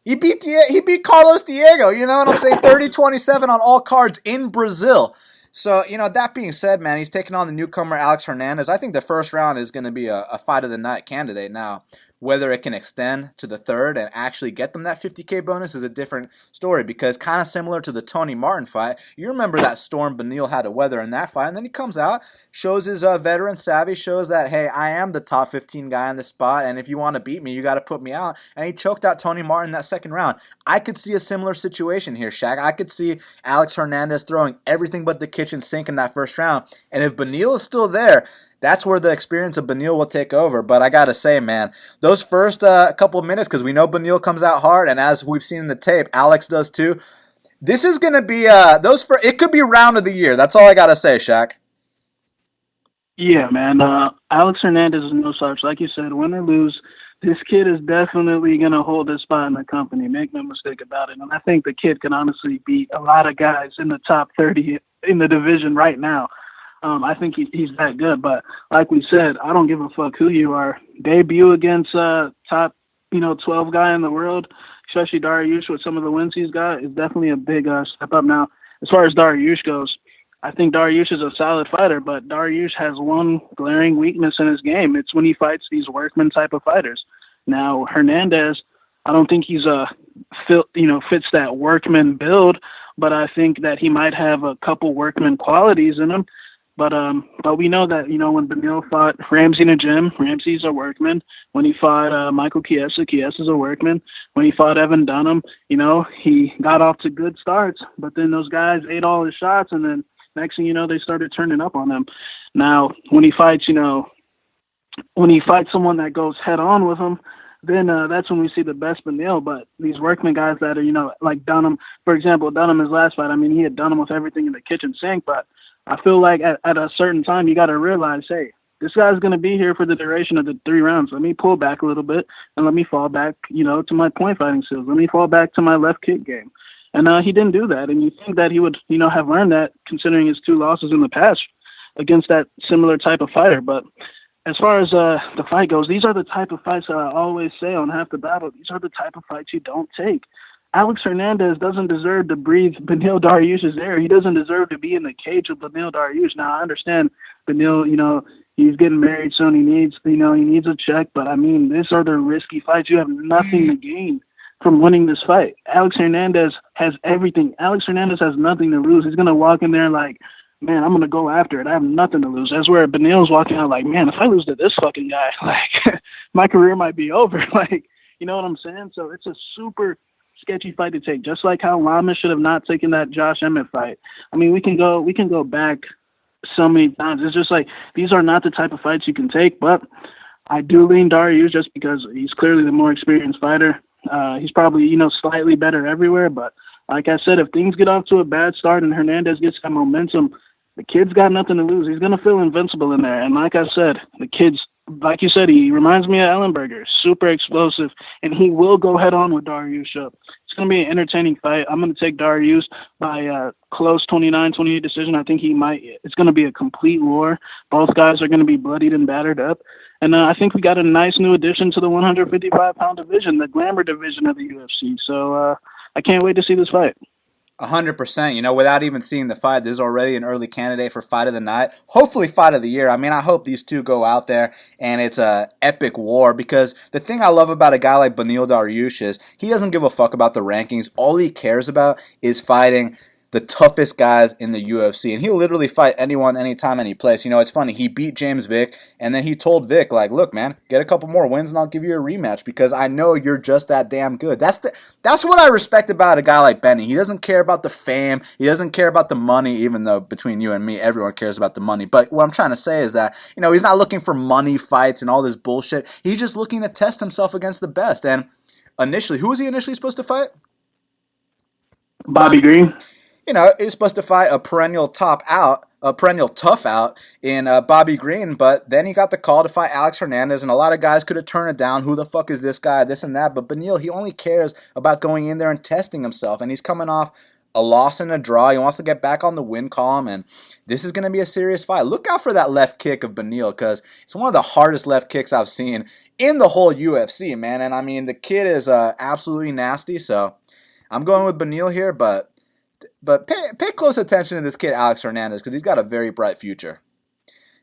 He beat Carlos Diego, you know what I'm saying? 30-27 on all cards in Brazil. So, that being said, man, he's taking on the newcomer Alex Hernandez. I think the first round is going to be a fight of the night candidate. Now, whether it can extend to the third and actually get them that $50K bonus is a different story, because kind of similar to the Tony Martin fight, you remember that storm Beneil had to weather in that fight, and then he comes out, shows his veteran savvy, shows that, hey, I am the top 15 guy on the spot, and if you want to beat me, you got to put me out, and he choked out Tony Martin that second round. I could see a similar situation here, Shaq. I could see Alex Hernandez throwing everything but the kitchen sink in that first round, and if Beneil is still there, that's where the experience of Beneil will take over. But I got to say, man, those first couple of minutes, because we know Beneil comes out hard, and as we've seen in the tape, Alex does too. This is going to be, it could be round of the year. That's all I got to say, Shaq. Yeah, man. Alex Hernandez is no slouch. Like you said, win or lose, this kid is definitely going to hold his spot in the company. Make no mistake about it. And I think the kid can honestly beat a lot of guys in the top 30 in the division right now. I think he's that good, but like we said, I don't give a fuck who you are. Debut against top 12 guy in the world, especially Dariush with some of the wins he's got, is definitely a big step up. Now, as far as Dariush goes, I think Dariush is a solid fighter, but Dariush has one glaring weakness in his game. It's when he fights these workman type of fighters. Now Hernandez, I don't think he's fits that workman build, but I think that he might have a couple workman qualities in him. But we know that, when Beneil fought Ramsey in a gym, Ramsey's a workman. When he fought Michael Chiesa's a workman. When he fought Evan Dunham, he got off to good starts, but then those guys ate all his shots, and then next thing you know, they started turning up on him. Now, when he fights someone that goes head on with him, then that's when we see the best Beneil. But these workman guys that are, like Dunham, for example, Dunham, his last fight, I mean, he had done him with everything in the kitchen sink, but I feel like at a certain time, you got to realize, hey, this guy's going to be here for the duration of the 3 rounds. Let me pull back a little bit and let me fall back, to my point fighting skills. Let me fall back to my left kick game. And he didn't do that. And you think that he would, have learned that considering his 2 losses in the past against that similar type of fighter. But as far as the fight goes, these are the type of fights that I always say on Half the Battle. These are the type of fights you don't take. Alex Hernandez doesn't deserve to breathe Beneil Dariush's air. He doesn't deserve to be in the cage with Beneil Dariush. Now, I understand Beneil, he's getting married soon. He needs a check. But, I mean, these are the risky fights. You have nothing to gain from winning this fight. Alex Hernandez has everything. Alex Hernandez has nothing to lose. He's going to walk in there like, man, I'm going to go after it. I have nothing to lose. That's where Beneil's walking out like, man, if I lose to this fucking guy, like, my career might be over. Like, you know what I'm saying? So it's a super sketchy fight to take, just like how Lama should have not taken that Josh Emmett fight. I mean, we can go back so many times. It's just like, these are not the type of fights you can take, but I do lean Dariush just because he's clearly the more experienced fighter. He's probably, slightly better everywhere, but like I said, if things get off to a bad start and Hernandez gets that momentum, the kid's got nothing to lose. He's going to feel invincible in there. And like I said, the kid's, like you said, he reminds me of Ellenberger, super explosive, and he will go head on with Dariush up. It's going to be an entertaining fight. I'm going to take Dariush by a close 29-28 decision. I think it's going to be a complete war. Both guys are going to be bloodied and battered up. And I think we got a nice new addition to the 155-pound division, the glamour division of the UFC. So I can't wait to see this fight. 100%. Without even seeing the fight, this is already an early candidate for fight of the night. Hopefully fight of the year. I mean, I hope these two go out there and it's a epic war, because the thing I love about a guy like Beneil Dariush is he doesn't give a fuck about the rankings. All he cares about is fighting the toughest guys in the UFC, and he'll literally fight anyone, anytime, any place. It's funny, he beat James Vick, and then he told Vick, like, look, man, get a couple more wins and I'll give you a rematch, because I know you're just that damn good. That's what I respect about a guy like Benny. He doesn't care about the fame, he doesn't care about the money, even though between you and me, everyone cares about the money. But what I'm trying to say is that, he's not looking for money fights and all this bullshit. He's just looking to test himself against the best. And initially, who was he initially supposed to fight? Bobby Green. He's supposed to fight a perennial tough out in Bobby Green, but then he got the call to fight Alex Hernandez, and a lot of guys could have turned it down. Who the fuck is this guy? This and that. But Beneil, he only cares about going in there and testing himself, and he's coming off a loss and a draw. He wants to get back on the win column, and this is going to be a serious fight. Look out for that left kick of Beneil, because it's one of the hardest left kicks I've seen in the whole UFC, man. And I mean, the kid is absolutely nasty, so I'm going with Beneil here, but pay close attention to this kid, Alex Hernandez, because he's got a very bright future.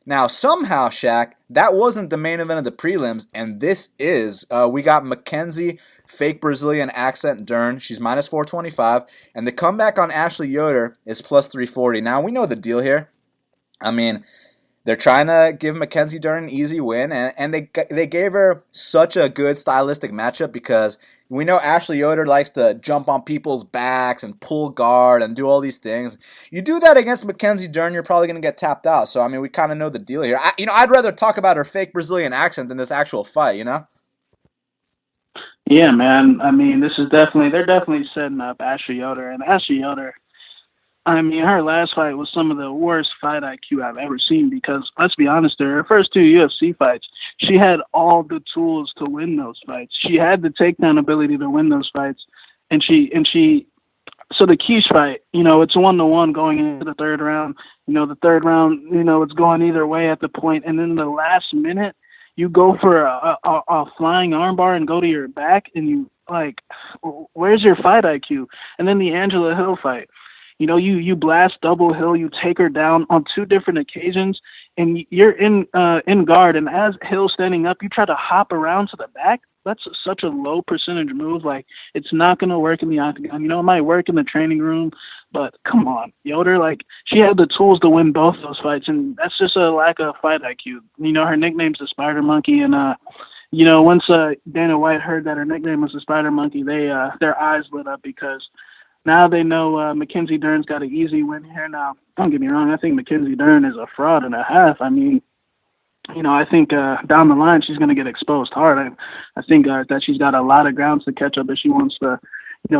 Now, somehow, Shaq, that wasn't the main event of the prelims, and this is. We got Mackenzie, fake Brazilian accent Dern. She's minus 425, and the comeback on Ashley Yoder is plus 340. Now, we know the deal here. I mean, they're trying to give Mackenzie Dern an easy win, and they gave her such a good stylistic matchup, because we know Ashley Yoder likes to jump on people's backs and pull guard and do all these things. You do that against Mackenzie Dern, you're probably going to get tapped out. So, I mean, we kind of know the deal here. I'd rather talk about her fake Brazilian accent than this actual fight, Yeah, man. I mean, they're definitely setting up Ashley Yoder. And Ashley Yoder, I mean, her last fight was some of the worst fight IQ I've ever seen, because, let's be honest, her first 2 UFC fights, she had all the tools to win those fights. She had the takedown ability to win those fights. So the Quiche fight, it's 1-1 going into the third round. The third round, it's going either way at the point. And then the last minute, you go for a flying armbar and go to your back, and you, like, where's your fight IQ? And then the Angela Hill fight. you blast double Hill, you take her down on 2 different occasions, and you're in guard. And as Hill's standing up, you try to hop around to the back. That's such a low percentage move. Like, it's not going to work in the octagon. It might work in the training room, but come on, Yoder. Like, she had the tools to win both those fights, and that's just a lack of fight IQ. Her nickname's the Spider Monkey, and once Dana White heard that her nickname was the Spider Monkey, their eyes lit up, because now they know Mackenzie Dern's got an easy win here. Now, don't get me wrong, I think Mackenzie Dern is a fraud and a half. I mean, I think down the line she's going to get exposed hard. I think that she's got a lot of grounds to catch up if she wants to,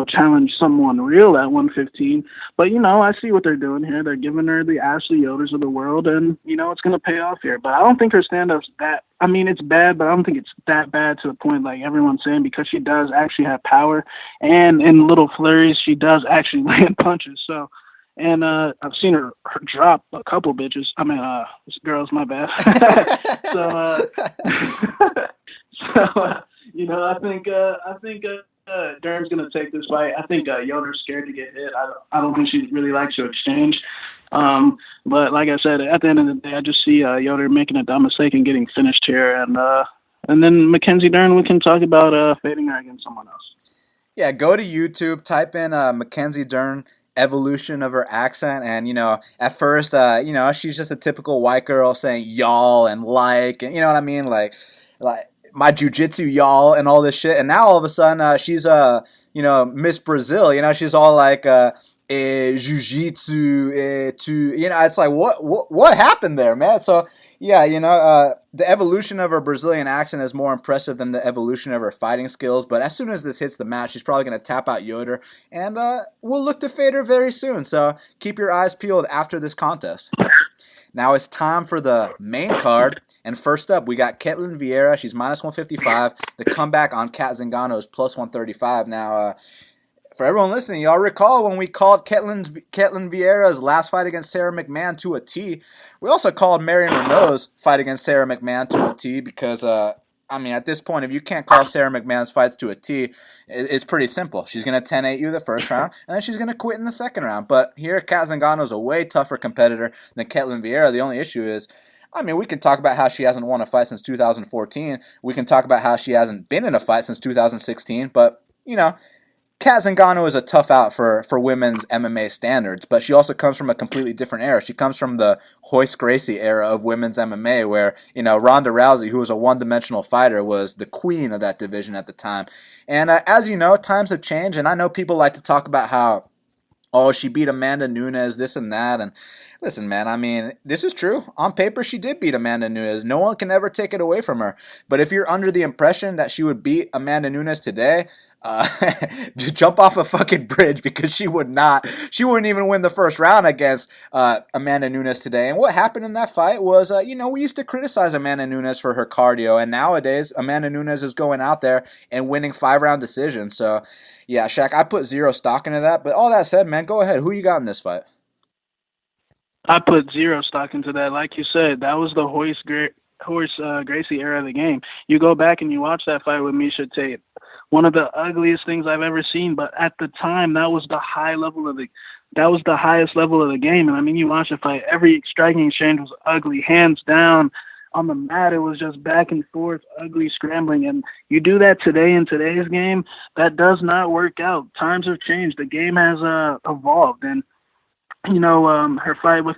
challenge someone real at 115. But, I see what they're doing here. They're giving her the Ashley Yoders of the world, and, it's going to pay off here. But I don't think her stand-up's it's bad, but I don't think it's that bad to the point like everyone's saying, because she does actually have power, and in little flurries, she does actually land punches. So, and I've seen her drop a couple bitches. This girl's my bad. I think Dern's gonna take this fight. I think Yoder's scared to get hit. I don't think she really likes to exchange. But like I said, at the end of the day, I just see Yoder making a dumb mistake and getting finished here, and then Mackenzie Dern, we can talk about fading her against someone else. Yeah, go to YouTube, type in Mackenzie Dern evolution of her accent, and at first she's just a typical white girl saying y'all and like, and you know what I mean, like my jiu-jitsu y'all and all this shit, and now all of a sudden she's Miss Brazil, she's all like jiu-jitsu it's like what happened there, man? So yeah, the evolution of her Brazilian accent is more impressive than the evolution of her fighting skills. But as soon as this hits the mat, she's probably going to tap out Yoder, and we'll look to fade her very soon. So keep your eyes peeled after this contest. Now it's time for the main card. And first up, we got Ketlen Viera. She's minus 155. The comeback on Cat Zingano is plus 135. Now, for everyone listening, y'all recall when we called Ketlen Viera's last fight against Sarah McMahon to a T. We also called Marion Renault's fight against Sarah McMahon to a T because, at this point, if you can't call Sarah McMahon's fights to a T, it's pretty simple. She's going to 10-8 you the first round, and then she's going to quit in the second round. But here, Cat Zingano's a way tougher competitor than Ketlen Viera. The only issue is, we can talk about how she hasn't won a fight since 2014. We can talk about how she hasn't been in a fight since 2016. But, Cat Zingano is a tough out for women's MMA standards, but she also comes from a completely different era. She comes from the Royce Gracie era of women's MMA where, Ronda Rousey, who was a one-dimensional fighter, was the queen of that division at the time. And as you know, times have changed, and I know people like to talk about how, she beat Amanda Nunes, this and that. And listen, man, this is true. On paper, she did beat Amanda Nunes. No one can ever take it away from her. But if you're under the impression that she would beat Amanda Nunes today, jump off a fucking bridge, because she would not. She wouldn't even win the first round against Amanda Nunes today. And what happened in that fight was, we used to criticize Amanda Nunes for her cardio, and nowadays Amanda Nunes is going out there and winning 5-round decisions. So, yeah, Shaq, I put zero stock into that. But all that said, man, go ahead. Who you got in this fight? I put zero stock into that. Like you said, that was the Royce Gracie era of the game. You go back and you watch that fight with Miesha Tate. One of the ugliest things I've ever seen, but at the time that was the highest level of the game. And you watch the fight, every striking exchange was ugly, hands down. On the mat, it was just back and forth, ugly scrambling. And you do that today in today's game, that does not work out. Times have changed. The game has evolved. And, her fight with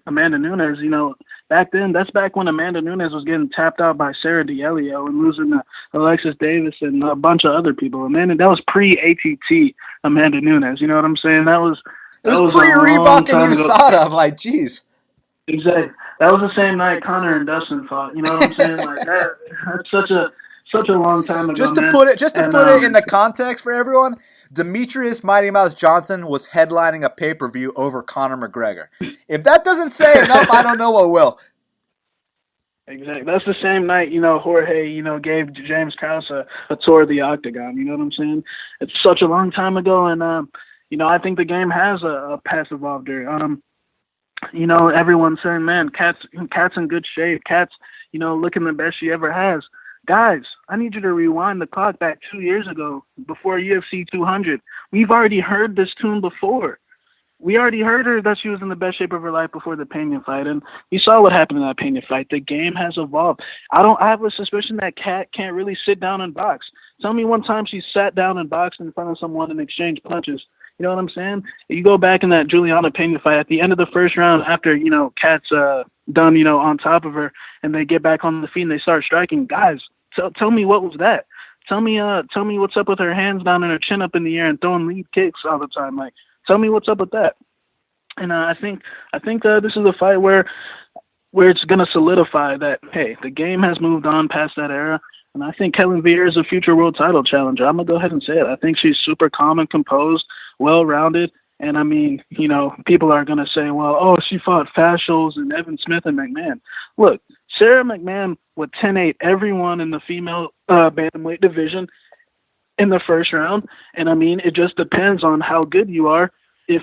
Amanda Nunes, back then, that's back when Amanda Nunes was getting tapped out by Sarah D'Elio and losing to Alexis Davis and a bunch of other people. That was pre-ATT Amanda Nunes. You know what I'm saying? It was pre-Reebok and USADA. I'm like, geez. Exactly. That was the same night Connor and Dustin fought. You know what I'm saying? Like that's such a long time ago. Just to put it in the context for everyone, Demetrius Mighty Mouse Johnson was headlining a pay-per-view over Conor McGregor. If that doesn't say enough, I don't know what will. Exactly. That's the same night, Jorge, gave James Krause a tour of the octagon. You know what I'm saying? It's such a long time ago, and I think the game has a passive evolved there. Everyone's saying, man, Cat's in good shape. Cat's, looking the best she ever has. Guys, I need you to rewind the clock back 2 years ago, before UFC 200. We've already heard this tune before. we already heard her that she was in the best shape of her life before the Pena fight, and we saw what happened in that Pena fight. The game has evolved. I have a suspicion that Kat can't really sit down and box. Tell me one time she sat down and boxed in front of someone and exchanged punches. You know what I'm saying? You go back in that Juliana Pena fight at the end of the first round after, Kat's done, on top of her, and they get back on the feet and they start striking. Guys, tell me what was that? Tell me what's up with her hands down and her chin up in the air and throwing lead kicks all the time. Like, tell me what's up with that. And I think this is a fight where it's gonna solidify that, hey, the game has moved on past that era. And I think Ketlen Viera is a future world title challenger. I'm going to go ahead and say it. I think she's super calm and composed, well-rounded. And, I mean, people are going to say, well, she fought Fashels and Evan Smith and McMahon. Look, Sarah McMahon would 10-8 everyone in the female bantamweight division in the first round. And, I mean, it just depends on how good you are if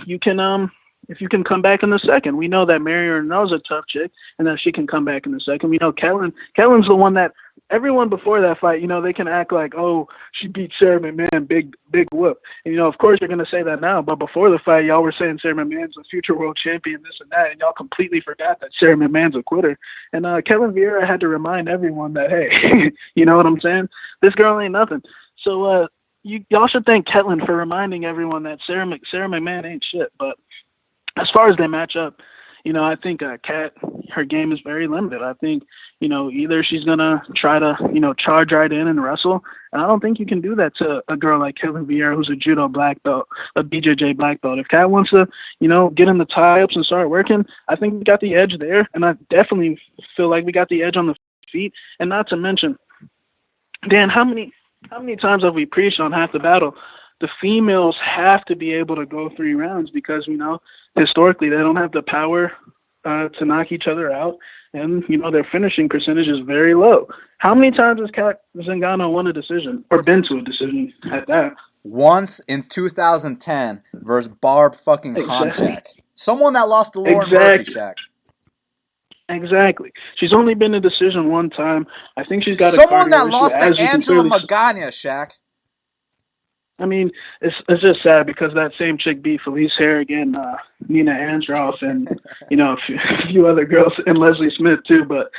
you can come back in the second. We know that Mary Hernandez is a tough chick and that she can come back in the second. We know Ketlen's the one that everyone before that fight, they can act like, oh, she beat Sarah McMahon, big whoop. And, of course you're going to say that now, but before the fight, y'all were saying Sarah McMahon's a future world champion, this and that, and y'all completely forgot that Sarah McMahon's a quitter. And Ketlen Viera had to remind everyone that, hey, you know what I'm saying? This girl ain't nothing. So y'all should thank Ketlen for reminding everyone that Sarah McMahon ain't shit. But as far as they match up, I think Kat, her game is very limited. I think, either she's going to try to, charge right in and wrestle. And I don't think you can do that to a girl like Ketlen Viera, who's a judo black belt, a BJJ black belt. If Kat wants to, get in the tie-ups and start working, I think we got the edge there. And I definitely feel like we got the edge on the feet. And not to mention, Dan, how many times have we preached on Half the Battle? The females have to be able to go 3 rounds because, historically they don't have the power to knock each other out. And, their finishing percentage is very low. How many times has Kat Zingano won a decision or been to a decision at that? Once in 2010 versus Barb fucking Honchak. Someone that lost to Lauren Murphy, Shaq. Exactly. She's only been a decision one time. I think she's got someone that lost to Angela Magana, Shaq. I mean, it's just sad because that same chick beat Felice Harrigan, Nina Androff, and a few other girls, and Leslie Smith too. But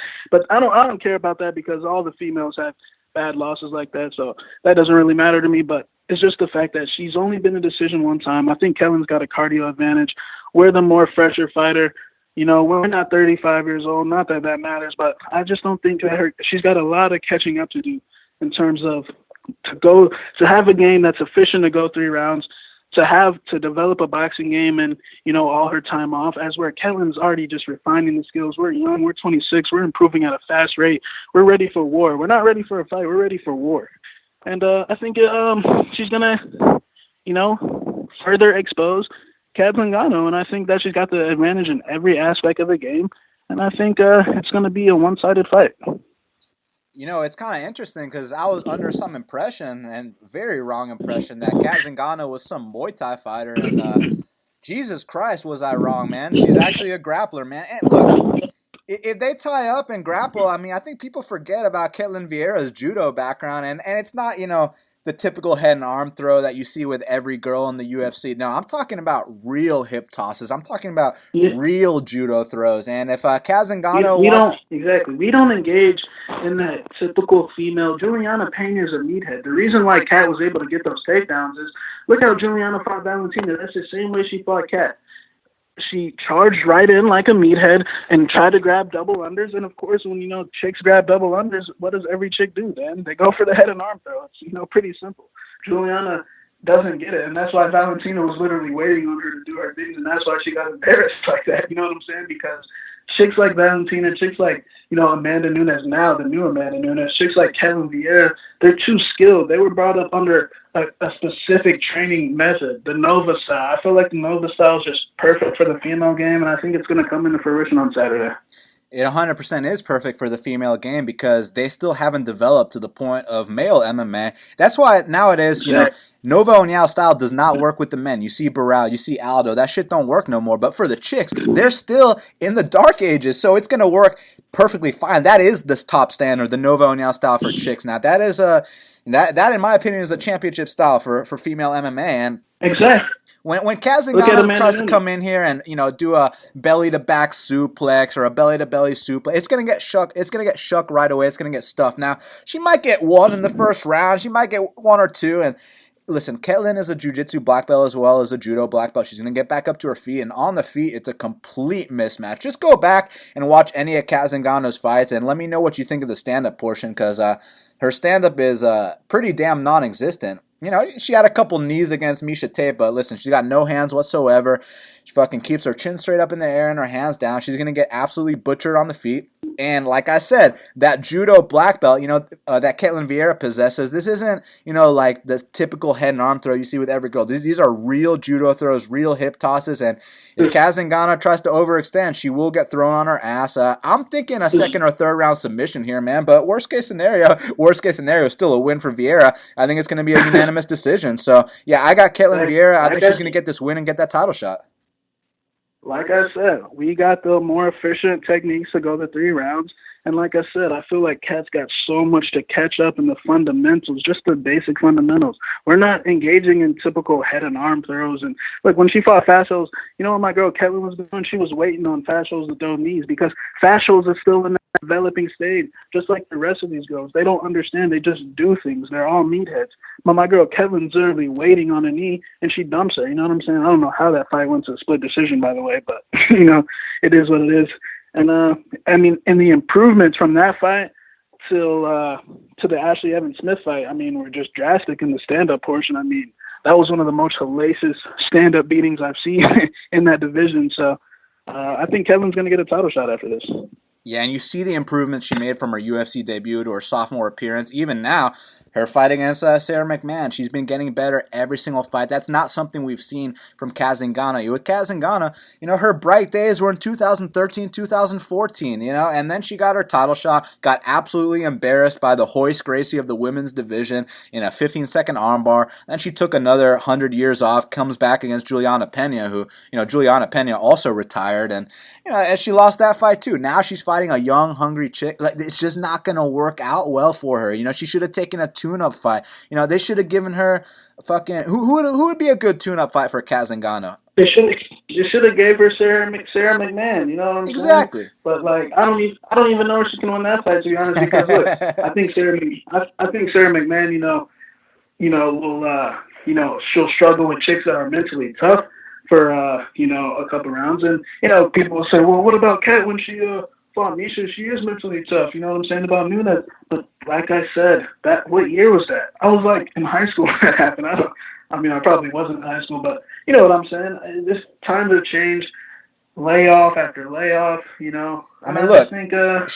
I don't care about that because all the females have bad losses like that, so that doesn't really matter to me. But it's just the fact that she's only been a decision one time. I think Kellen's got a cardio advantage. We're the more fresher fighter. We're not 35 years old. Not that matters, but I just don't think that she's got a lot of catching up to do in terms of to have a game that's efficient to go 3 rounds, to develop a boxing game and, all her time off, as where Ketlen's already just refining the skills. We're young, we're 26, we're improving at a fast rate. We're ready for war. We're not ready for a fight, we're ready for war. And I think she's going to, further expose Kat Zingano, and I think that she's got the advantage in every aspect of the game. And I think it's going to be a one-sided fight. It's kind of interesting because I was under some impression, and very wrong impression, that Kat Zingano was some Muay Thai fighter, and Jesus Christ, was I wrong, man. She's actually a grappler, man. And look, if they tie up and grapple, I mean, I think people forget about Ketlen Viera's judo background, and it's not, the typical head and arm throw that you see with every girl in the UFC. No, I'm talking about real hip tosses. I'm talking about real judo throws. And if Kat Zingano... We don't engage in that typical female. Juliana Pena's a meathead. The reason why Kat was able to get those takedowns is, look how Juliana fought Valentina. That's the same way she fought Kat. She charged right in like a meathead and tried to grab double unders. And, of course, when, chicks grab double unders, what does every chick do, then? They go for the head and arm throw. It's, pretty simple. Juliana doesn't get it, and that's why Valentina was literally waiting on her to do her things, and that's why she got embarrassed like that. You know what I'm saying? Because chicks like Valentina, chicks like, Amanda Nunes now, the new Amanda Nunes, chicks like Ketlen Viera, they're too skilled. They were brought up under a specific training method, the Nova style. I feel like the Nova style is just perfect for the female game, and I think it's going to come into fruition on Saturday. It 100% is perfect for the female game because they still haven't developed to the point of male MMA. That's why nowadays, Nova União style does not work with the men. You see Barral, you see Aldo. That shit don't work no more. But for the chicks, they're still in the dark ages, so it's going to work perfectly fine. That is this top standard, the Nova União style for chicks. Now, that is that in my opinion is a championship style for female MMA, and Exactly. When Look at Zingano Amanda tries to Nunes. come in here and do a belly to back suplex or a belly to belly suplex, it's gonna get shuck. It's gonna get shuck right away. It's gonna get stuffed. Now she might get one in the first round. She might get one or two. And listen, Ketlen is a jiu-jitsu black belt as well as a judo black belt. She's gonna get back up to her feet, and on the feet, it's a complete mismatch. Just go back and watch any of Zingano's fights, and let me know what you think of the stand-up portion, because her stand-up is pretty damn non-existent. She had a couple knees against Miesha Tate, but listen, she's got no hands whatsoever. She fucking keeps her chin straight up in the air and her hands down. She's going to get absolutely butchered on the feet. And like I said, that judo black belt, that Ketlen Viera possesses, this isn't, like the typical head and arm throw you see with every girl. These are real judo throws, real hip tosses. And if Zingano tries to overextend, she will get thrown on her ass. I'm thinking a second or third round submission here, man. But worst case scenario is still a win for Viera. I think it's going to be a unanimous decision. So, yeah, I got Ketlen Viera. I think she's going to get this win and get that title shot. Like I said, we got the more efficient techniques to go the 3 rounds. And like I said, I feel like Kat's got so much to catch up in the fundamentals, just the basic fundamentals. We're not engaging in typical head and arm throws. And look, when she fought Fascio's, you know what my girl Ketlen was doing? She was waiting on Fascio's to throw knees, because Fascio's is still in that developing stage, just like the rest of these girls. They don't understand. They just do things. They're all meatheads. But my girl Ketlen's literally waiting on a knee, and she dumps her. You know what I'm saying? I don't know how that fight went to a split decision, by the way, but, it is what it is. And, and the improvements from that fight to the Ashley Evans-Smith fight, were just drastic in the stand-up portion. That was one of the most hellacious stand-up beatings I've seen in that division. So I think Kevin's going to get a title shot after this. Yeah, and you see the improvements she made from her UFC debut to her sophomore appearance. Even now, her fight against Sarah McMahon, she's been getting better every single fight. That's not something we've seen from Zingano. With Zingano, her bright days were in 2013, 2014, and then she got her title shot, got absolutely embarrassed by the Royce Gracie of the women's division in a 15-second armbar. Then she took another 100 years off, comes back against Juliana Pena, who, Juliana Pena also retired, and she lost that fight too. Now she's fighting a young, hungry chick. Like, it's just not going to work out well for her. She should have taken a tune-up fight. They should have given her fucking who would be a good tune-up fight for Zingano? They should have gave her Sarah McMahon. You know what I'm saying? Exactly. But like, I don't even know if she can win that fight, to be honest. Because look, I think Sarah McMahon, will she'll struggle with chicks that are mentally tough for a couple rounds, and people will say, well, what about Kat when she fought Miesha? She is mentally tough. You know what I'm saying about Nunes? But like I said, what year was that? I was like in high school when that happened. I probably wasn't in high school, but you know what I'm saying? This times have changed, layoff after layoff, she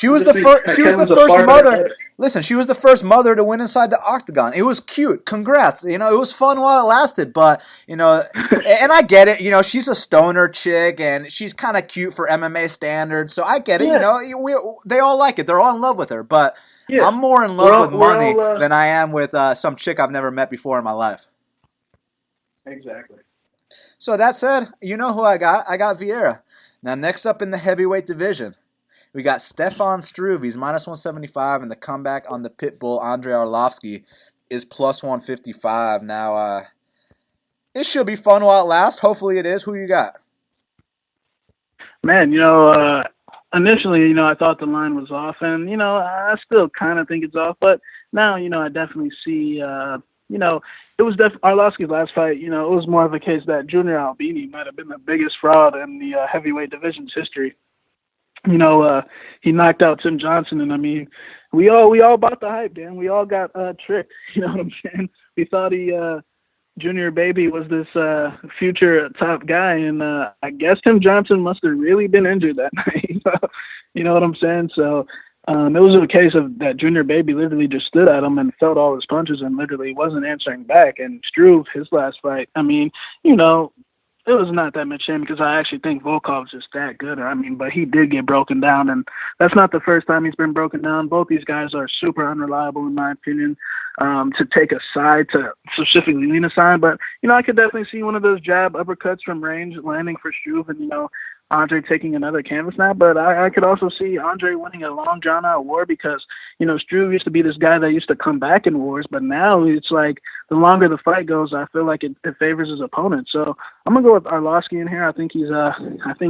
was the first mother. Listen, she was the first mother to win inside the octagon. It was cute. Congrats. It was fun while it lasted, but, and I get it. She's a stoner chick, and she's kind of cute for MMA standards, so I get it. Yeah. They all like it. They're all in love with her, but yeah. I'm more in love with money than I am with some chick I've never met before in my life. Exactly. So that said, you know who I got? I got Viera. Now, next up in the heavyweight division, we got Stefan Struve. He's minus 175, and the comeback on the Pitbull, Andrei Arlovski, is plus 155. Now, it should be fun while it lasts. Hopefully it is. Who you got? Man, initially, I thought the line was off, and, I still kind of think it's off, but now, I definitely see, it was Arlovski's last fight. It was more of a case that Junior Albini might have been the biggest fraud in the heavyweight division's history. He knocked out Tim Johnson, and we all bought the hype, Dan. We all got tricked. You know what I'm saying? We thought Junior Baby was this future top guy, and I guess Tim Johnson must have really been injured that night. You know what I'm saying? So it was a case of that Junior Baby literally just stood at him and felt all his punches and literally wasn't answering back. And Struve, his last fight, it was not that much shame because I actually think Volkov's just that good. But he did get broken down, and that's not the first time he's been broken down. Both these guys are super unreliable, in my opinion, to take a side, to specifically lean a side. But, I could definitely see one of those jab uppercuts from range landing for Struve. And, Andrei taking another canvas now, but I could also see Andrei winning a long drawn out war because, Struve used to be this guy that used to come back in wars, but now it's like the longer the fight goes, I feel like it favors his opponent. So I'm gonna go with Arlovski in here. I think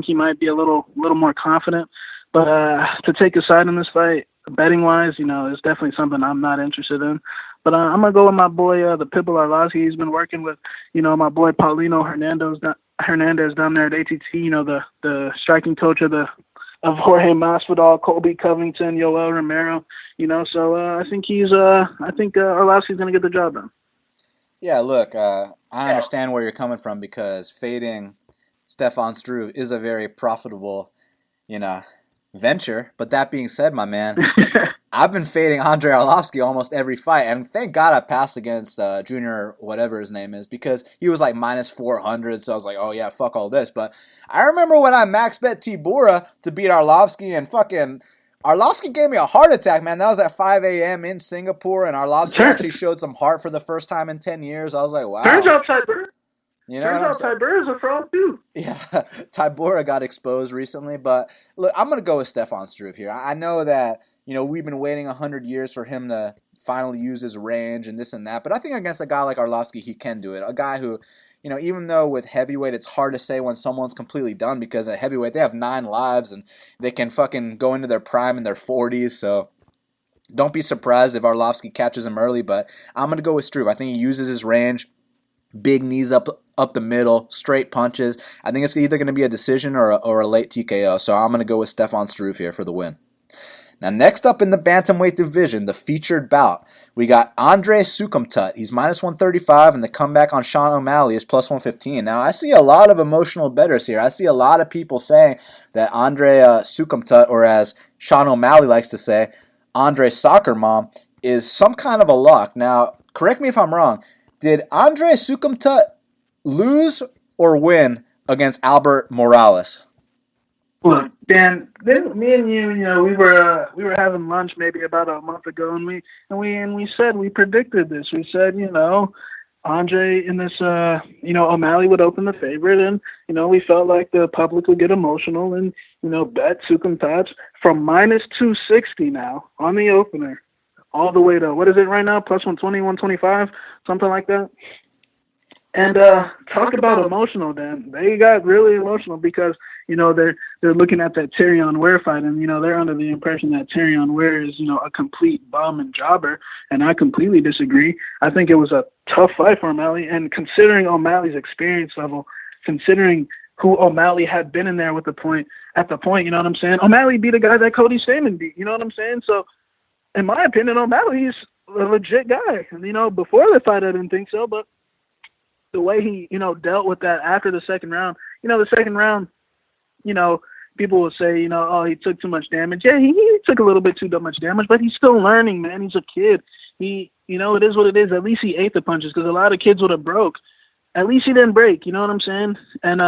he might be a little more confident. But to take a side in this fight, betting wise, it's definitely something I'm not interested in. But I'm gonna go with my boy, the Pitbull Arlovski. He's been working with, my boy Paulino Hernandez down there at ATT. The striking coach of Jorge Masvidal, Colby Covington, Yoel Romero. So I think Arlovski's gonna get the job done. Yeah, look, I understand where you're coming from because fading Stefan Struve is a very profitable, venture. But that being said, my man, I've been fading Andrei Arlovski almost every fight, and thank God I passed against Junior, whatever his name is, because he was like minus 400, so I was like, oh yeah, fuck all this. But I remember when I max bet Tibura to beat Arlovski, and fucking Arlovski gave me a heart attack, man. That was at 5 a.m. in Singapore, and Arlovski actually showed some heart for the first time in 10 years. I was like, wow. Turns out Tibura. Turns out Tibura's a fraud too. Yeah, Tybura got exposed recently, but look, I'm going to go with Stefan Struve here. I know that, we've been waiting 100 years for him to finally use his range and this and that, but I think against a guy like Arlovski, he can do it. A guy who, even though with heavyweight, it's hard to say when someone's completely done because at heavyweight, they have 9 lives and they can fucking go into their prime in their 40s, so don't be surprised if Arlovski catches him early, but I'm going to go with Struve. I think he uses his range. Big knees up the middle, straight punches. I think it's either going to be a decision or a late TKO. So I'm going to go with Stefan Struve here for the win. Now, next up in the bantamweight division, the featured bout, we got Andrei Soukamthath. He's minus 135, and the comeback on Sean O'Malley is plus 115. Now, I see a lot of emotional bettors here. I see a lot of people saying that Andrei Soukamthath, or as Sean O'Malley likes to say, Andrei Soccer Mom, is some kind of a lock. Now, correct me if I'm wrong. Did Andrei Soukamthath lose or win against Albert Morales? Look, Dan, me and you, we were having lunch maybe about a month ago, and we predicted this. We said, Andrei in this, O'Malley would open the favorite, and we felt like the public would get emotional and bet Soukamthath from minus 260 now on the opener. All the way to, what is it right now, plus 120, 125, something like that. And talk about emotional, Dan. They got really emotional because, they're looking at that Tyrion Ware fight, and, they're under the impression that Tyrion Ware is, a complete bum and jobber, and I completely disagree. I think it was a tough fight for O'Malley, and considering O'Malley's experience level, considering who O'Malley had been in there at the point, you know what I'm saying? O'Malley beat a guy that Cody Stamann beat, you know what I'm saying? So, in my opinion, O'Malley's a legit guy. And, before the fight, I didn't think so, but the way he, dealt with that after the second round, people will say, oh, he took too much damage. Yeah, he took a little bit too much damage, but he's still learning, man. He's a kid. It is what it is. At least he ate the punches because a lot of kids would have broke. At least he didn't break, you know what I'm saying? And,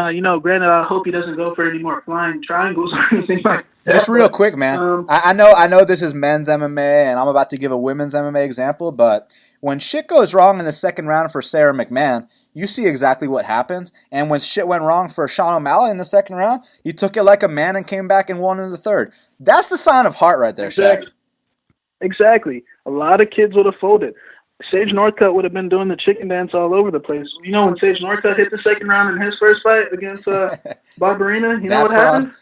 granted, I hope he doesn't go for any more flying triangles or anything like that. Just real quick, man. I know this is men's MMA, and I'm about to give a women's MMA example, but when shit goes wrong in the second round for Sarah McMahon, you see exactly what happens. And when shit went wrong for Sean O'Malley in the second round, he took it like a man and came back and won in the third. That's the sign of heart right there, Shaq. Exactly. A lot of kids would have folded. Sage Northcutt would have been doing the chicken dance all over the place. When Sage Northcutt hit the second round in his first fight against Barberina, you know what happened?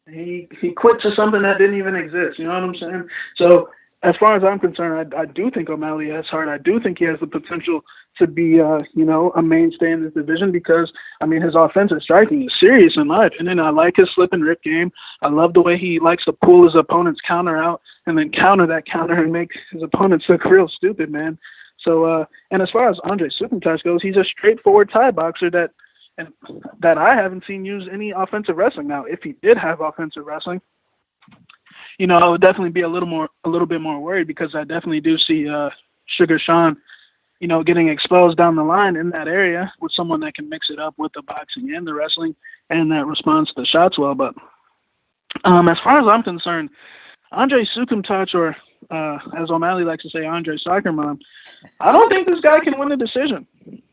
He quit to something that didn't even exist. You know what I'm saying? So as far as I'm concerned, I do think O'Malley has heart. I do think he has the potential to be, a mainstay in this division because, his offensive striking is serious in my opinion. I like his slip and rip game. I love the way he likes to pull his opponent's counter out and then counter that counter and make his opponents look real stupid, man. So, and as far as Andrei Soukamthath goes, he's a straightforward Thai boxer that I haven't seen use any offensive wrestling. Now, if he did have offensive wrestling, I would definitely be a little bit more worried because I definitely do see Sugar Sean, getting exposed down the line in that area with someone that can mix it up with the boxing and the wrestling and that responds to the shots well. But as far as I'm concerned, Andrei Soukamthath, or as O'Malley likes to say, Andrei Soccer Mom, I don't think this guy can win the decision.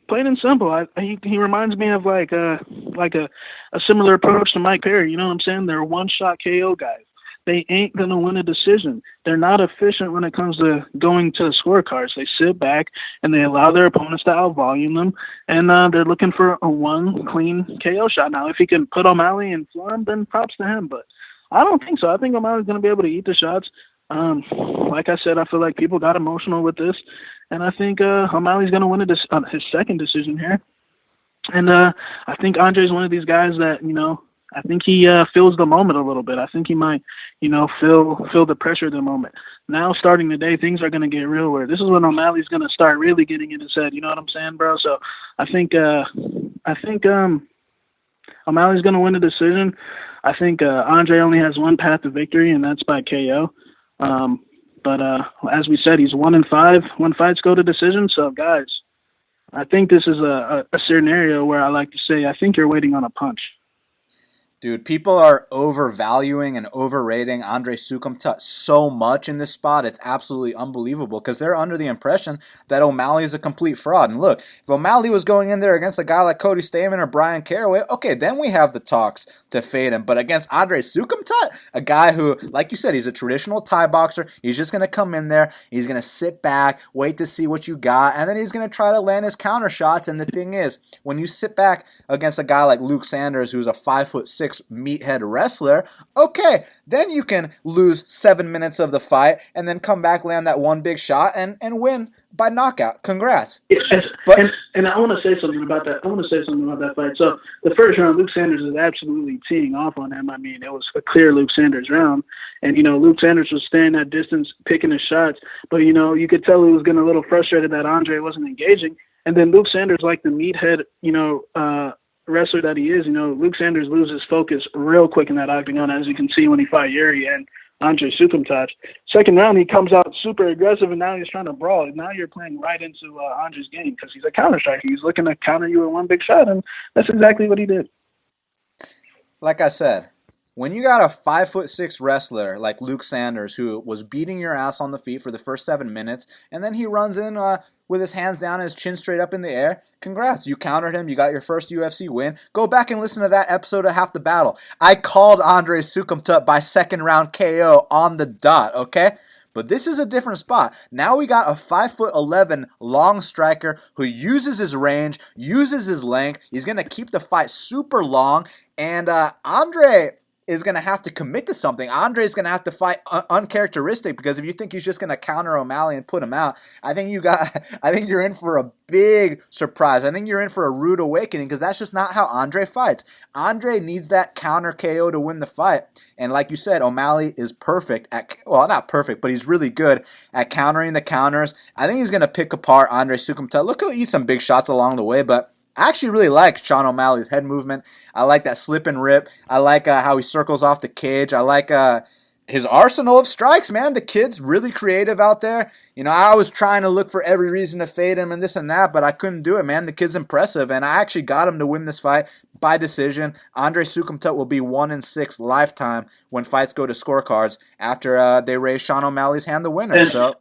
Plain and simple. He reminds me of like like a similar approach to Mike Perry. You know what I'm saying? They're one-shot KO guys. They ain't going to win a decision. They're not efficient when it comes to going to the scorecards. They sit back and they allow their opponents to outvolume them, and they're looking for a one clean KO shot. Now, if he can put O'Malley in form, then props to him, but I don't think so. I think O'Malley's going to be able to eat the shots. Like I said, I feel like people got emotional with this, and I think O'Malley's going to win his second decision here. And I think Andrei's one of these guys that, I think he feels the moment a little bit. I think he might, feel the pressure of the moment. Now, starting today, things are going to get real weird. This is when O'Malley's going to start really getting in his head. You know what I'm saying, bro? So I think O'Malley's going to win the decision. I think Andrei only has one path to victory, and that's by KO. But as we said, he's 1-5 when fights go to decision. So, guys, I think this is a scenario where I like to say I think you're waiting on a punch. Dude, people are overvaluing and overrating Andrei Soukamthath so much in this spot. It's absolutely unbelievable because they're under the impression that O'Malley is a complete fraud. And look, if O'Malley was going in there against a guy like Cody Stamann or Bryan Caraway, okay, then we have the talks to fade him. But against Andrei Soukamthath, a guy who, like you said, he's a traditional Thai boxer. He's just going to come in there. He's going to sit back, wait to see what you got, and then he's going to try to land his counter shots. And the thing is, when you sit back against a guy like Luke Sanders, who's a 5'6" meathead wrestler, okay, then you can lose 7 minutes of the fight and then come back, land that one big shot, and win by knockout. Congrats. Yes, and I want to say something about that. Fight. So the first round, Luke Sanders is absolutely teeing off on him. I mean, it was a clear Luke Sanders round, and Luke Sanders was staying at distance, picking his shots, but you could tell he was getting a little frustrated that Andrei wasn't engaging. And then Luke Sanders, like the meathead, wrestler that he is, Luke Sanders loses focus real quick in that octagon, as you can see when he fought Yuri and Andrei Soukamthath. Second round, he comes out super aggressive, and now he's trying to brawl. Now you're playing right into Andrei's game because he's a counter striker. He's looking to counter you with one big shot, and that's exactly what he did. Like I said, when you got a 5'6" wrestler like Luke Sanders who was beating your ass on the feet for the first 7 minutes, and then he runs in with his hands down and his chin straight up in the air, congrats. You countered him. You got your first UFC win. Go back and listen to that episode of Half the Battle. I called Andrei Soukamthath by second round KO on the dot, okay? But this is a different spot. Now we got a 5'11" long striker who uses his range, uses his length. He's going to keep the fight super long, and Andrei is going to have to commit to something. Andrei's going to have to fight uncharacteristic, because if you think he's just going to counter O'Malley and put him out, I think you're in for a big surprise. I think you're in for a rude awakening, because that's just not how Andrei fights. Andrei needs that counter KO to win the fight. And like you said, O'Malley is perfect at, well, not perfect, but he's really good at countering the counters. I think he's going to pick apart Andrei Soukamthath. Look, he'll eat some big shots along the way, but I actually really like Sean O'Malley's head movement. I like that slip and rip. I like how he circles off the cage. I like his arsenal of strikes, man. The kid's really creative out there. I was trying to look for every reason to fade him and this and that, but I couldn't do it, man. The kid's impressive, and I actually got him to win this fight by decision. Andrei Soukamthath will be 1-6 lifetime when fights go to scorecards after they raise Sean O'Malley's hand the winner. So.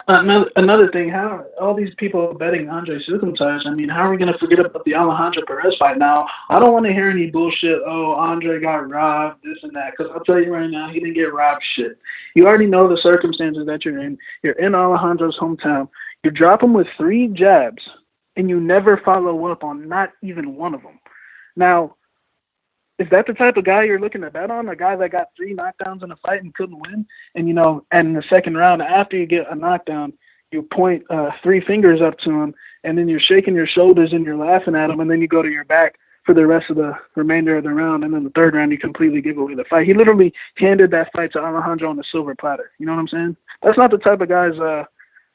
Another thing, how all these people betting Andrei Soukamthath, I mean, how are we going to forget about the Alejandro Perez fight now? I don't want to hear any bullshit, Andrei got robbed, this and that, because I'll tell you right now, he didn't get robbed shit. You already know the circumstances that you're in. You're in Alejandro's hometown. You drop him with 3 jabs, and you never follow up on not even one of them. Now, is that the type of guy you're looking to bet on? A guy that got 3 knockdowns in a fight and couldn't win? And, and in the second round, after you get a knockdown, you point 3 fingers up to him, and then you're shaking your shoulders and you're laughing at him, and then you go to your back for the rest of the remainder of the round, and then the third round you completely give away the fight. He literally handed that fight to Alejandro on a silver platter. You know what I'm saying? That's not the type of guys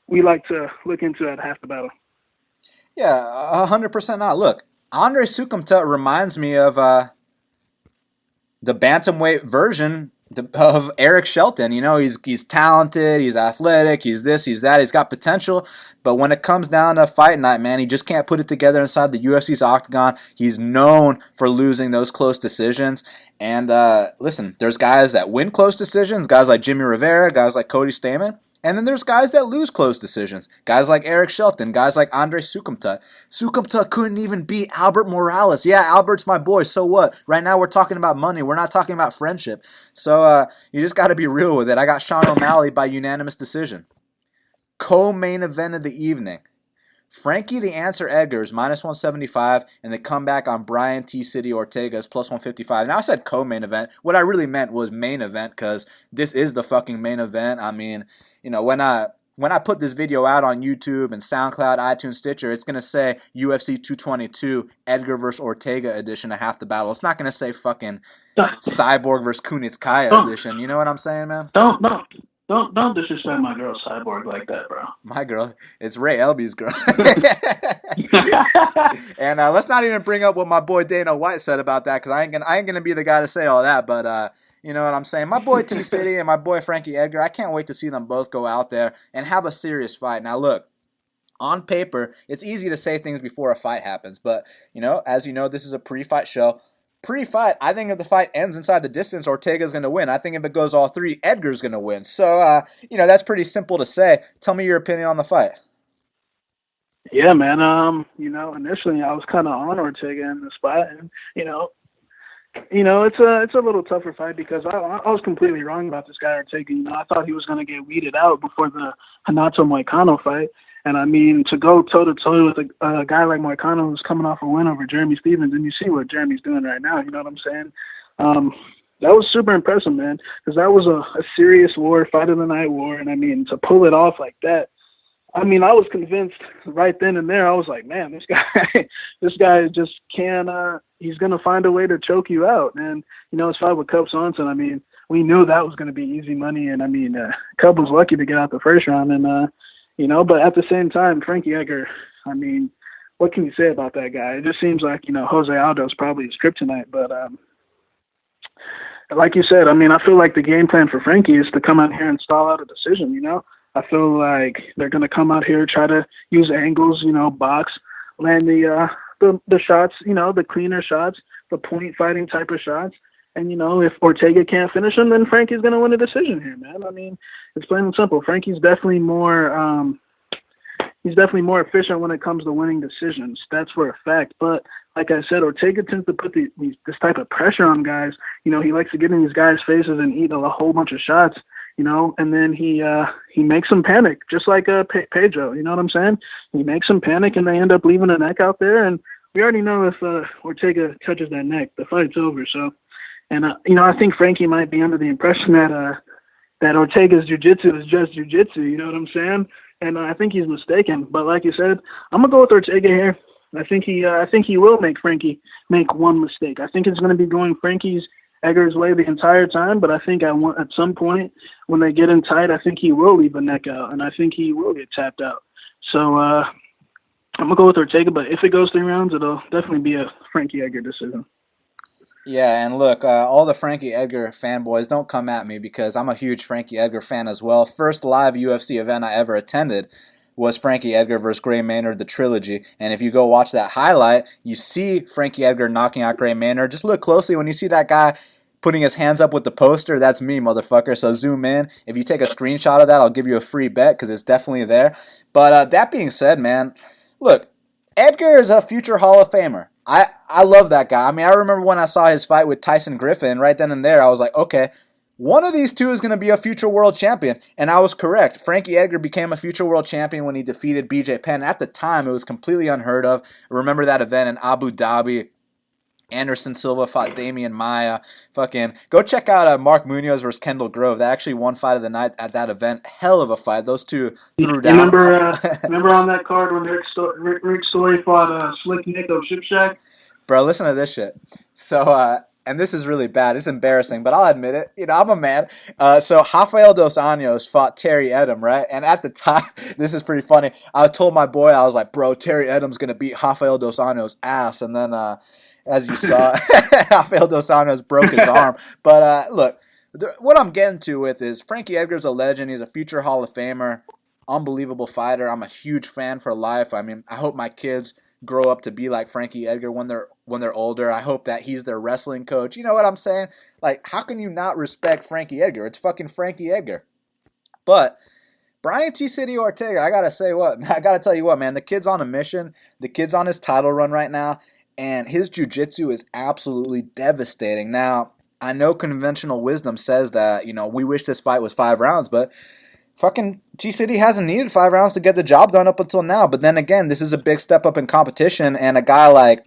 we like to look into at Half the Battle. Yeah, 100% not. Look, Andrei Soukamthath reminds me of the bantamweight version of Eric Shelton. He's talented, he's athletic, he's this, he's that, he's got potential, but when it comes down to fight night, man, he just can't put it together inside the UFC's octagon. He's known for losing those close decisions. And listen, there's guys that win close decisions, guys like Jimmy Rivera, guys like Cody Stamann, And then there's guys that lose close decisions. Guys like Eric Shelton, guys like Andrei Soukamthath. Soukamthath couldn't even beat Albert Morales. Yeah, Albert's my boy, so what? Right now we're talking about money. We're not talking about friendship. So you just got to be real with it. I got Sean O'Malley by unanimous decision. Co-main event of the evening. Frankie the Answer Edgar is minus 175, and the comeback on Bryan T. City Ortega is plus 155. Now, I said co-main event. What I really meant was main event, because this is the fucking main event. I mean, when I put this video out on YouTube and SoundCloud, iTunes, Stitcher, it's going to say UFC 222 Edgar vs. Ortega edition of Half the Battle. It's not going to say fucking Cyborg vs. Kunitskaya edition. You know what I'm saying, man? Don't disrespect my girl Cyborg like that, bro. My girl, it's Ray Elby's girl. And let's not even bring up what my boy Dana White said about that, because I ain't gonna be the guy to say all that. But you know what I'm saying? My boy T City and my boy Frankie Edgar, I can't wait to see them both go out there and have a serious fight. Now look, on paper, it's easy to say things before a fight happens, but as you know, this is a pre-fight show. Pre-fight, I think if the fight ends inside the distance, Ortega's going to win. I think if it goes all three, Edgar's going to win. So, that's pretty simple to say. Tell me your opinion on the fight. Yeah, man. Initially I was kind of on Ortega in the spot, and it's a little tougher fight because I was completely wrong about this guy Ortega. I thought he was going to get weeded out before the Renato Moicano fight. And I mean, to go toe-to-toe with a guy like Moicano who's coming off a win over Jeremy Stephens, and you see what Jeremy's doing right now, you know what I'm saying? That was super impressive, man, because that was a serious war, fight of the night war. And I mean, to pull it off like that, I mean, I was convinced right then and there. I was like, man, this guy just he's going to find a way to choke you out. And, his fight with Cub Swanson, I mean, we knew that was going to be easy money. And I mean, Cub was lucky to get out the first round. And, but at the same time, Frankie Edgar, I mean, what can you say about that guy? It just seems like, Jose Aldo's probably his kryptonite. But like you said, I mean, I feel like the game plan for Frankie is to come out here and stall out a decision, I feel like they're going to come out here, try to use angles, box, land the shots, the cleaner shots, the point fighting type of shots. And, if Ortega can't finish him, then Frankie's going to win a decision here, man. I mean, it's plain and simple. Frankie's definitely more efficient when it comes to winning decisions. That's for a fact. But like I said, Ortega tends to put this type of pressure on guys. He likes to get in these guys' faces and eat a whole bunch of shots, and then he makes them panic, just like Pedro. You know what I'm saying? He makes them panic, and they end up leaving a neck out there. And we already know if Ortega touches that neck, the fight's over. So. And, I think Frankie might be under the impression that Ortega's jiu-jitsu is just jiu-jitsu, you know what I'm saying? And I think he's mistaken. But like you said, I'm going to go with Ortega here. I think he will make Frankie make one mistake. I think it's going to be going Frankie's Edgar's way the entire time, but I think at some point when they get in tight, I think he will leave a neck out, and I think he will get tapped out. So I'm going to go with Ortega, but if it goes 3 rounds, it'll definitely be a Frankie Edgar decision. Yeah, and look, all the Frankie Edgar fanboys, don't come at me because I'm a huge Frankie Edgar fan as well. First live UFC event I ever attended was Frankie Edgar versus Gray Maynard, the trilogy. And if you go watch that highlight, you see Frankie Edgar knocking out Gray Maynard. Just look closely when you see that guy putting his hands up with the poster. That's me, motherfucker. So zoom in. If you take a screenshot of that, I'll give you a free bet because it's definitely there. But that being said, man, look, Edgar is a future Hall of Famer. I love that guy. I mean, I remember when I saw his fight with Tyson Griffin, right then and there, I was like, okay, one of these two is going to be a future world champion. And I was correct. Frankie Edgar became a future world champion when he defeated BJ Penn. At the time, it was completely unheard of. I remember that event in Abu Dhabi. Anderson Silva fought Damian Maia. Fucking go check out Mark Munhoz versus Kendall Grove. That actually won fight of the night at that event. Hell of a fight. Those two threw down. Remember on that card when Rick Story fought Slick Nick of Ship Shack? Bro, listen to this shit. So, and this is really bad. It's embarrassing, but I'll admit it. I'm a man. So Rafael Dos Anjos fought Terry Edom, right? And at the time, this is pretty funny. I told my boy, I was like, bro, Terry Edom's going to beat Rafael Dos Anjos' ass. And then, as you saw, Rafael Dos Anjos broke his arm. But look, what I'm getting to with is Frankie Edgar's a legend. He's a future Hall of Famer. Unbelievable fighter. I'm a huge fan for life. I mean, I hope my kids grow up to be like Frankie Edgar when they're older. I hope that he's their wrestling coach. You know what I'm saying? Like, how can you not respect Frankie Edgar? It's fucking Frankie Edgar. But Bryan T City Ortega, I gotta say what I gotta tell you what, man. The kid's on a mission. The kid's on his title run right now, and his jiu-jitsu is absolutely devastating. Now, I know conventional wisdom says that, we wish this fight was 5 rounds, but fucking T City hasn't needed 5 rounds to get the job done up until now. But then again, this is a big step up in competition, and a guy like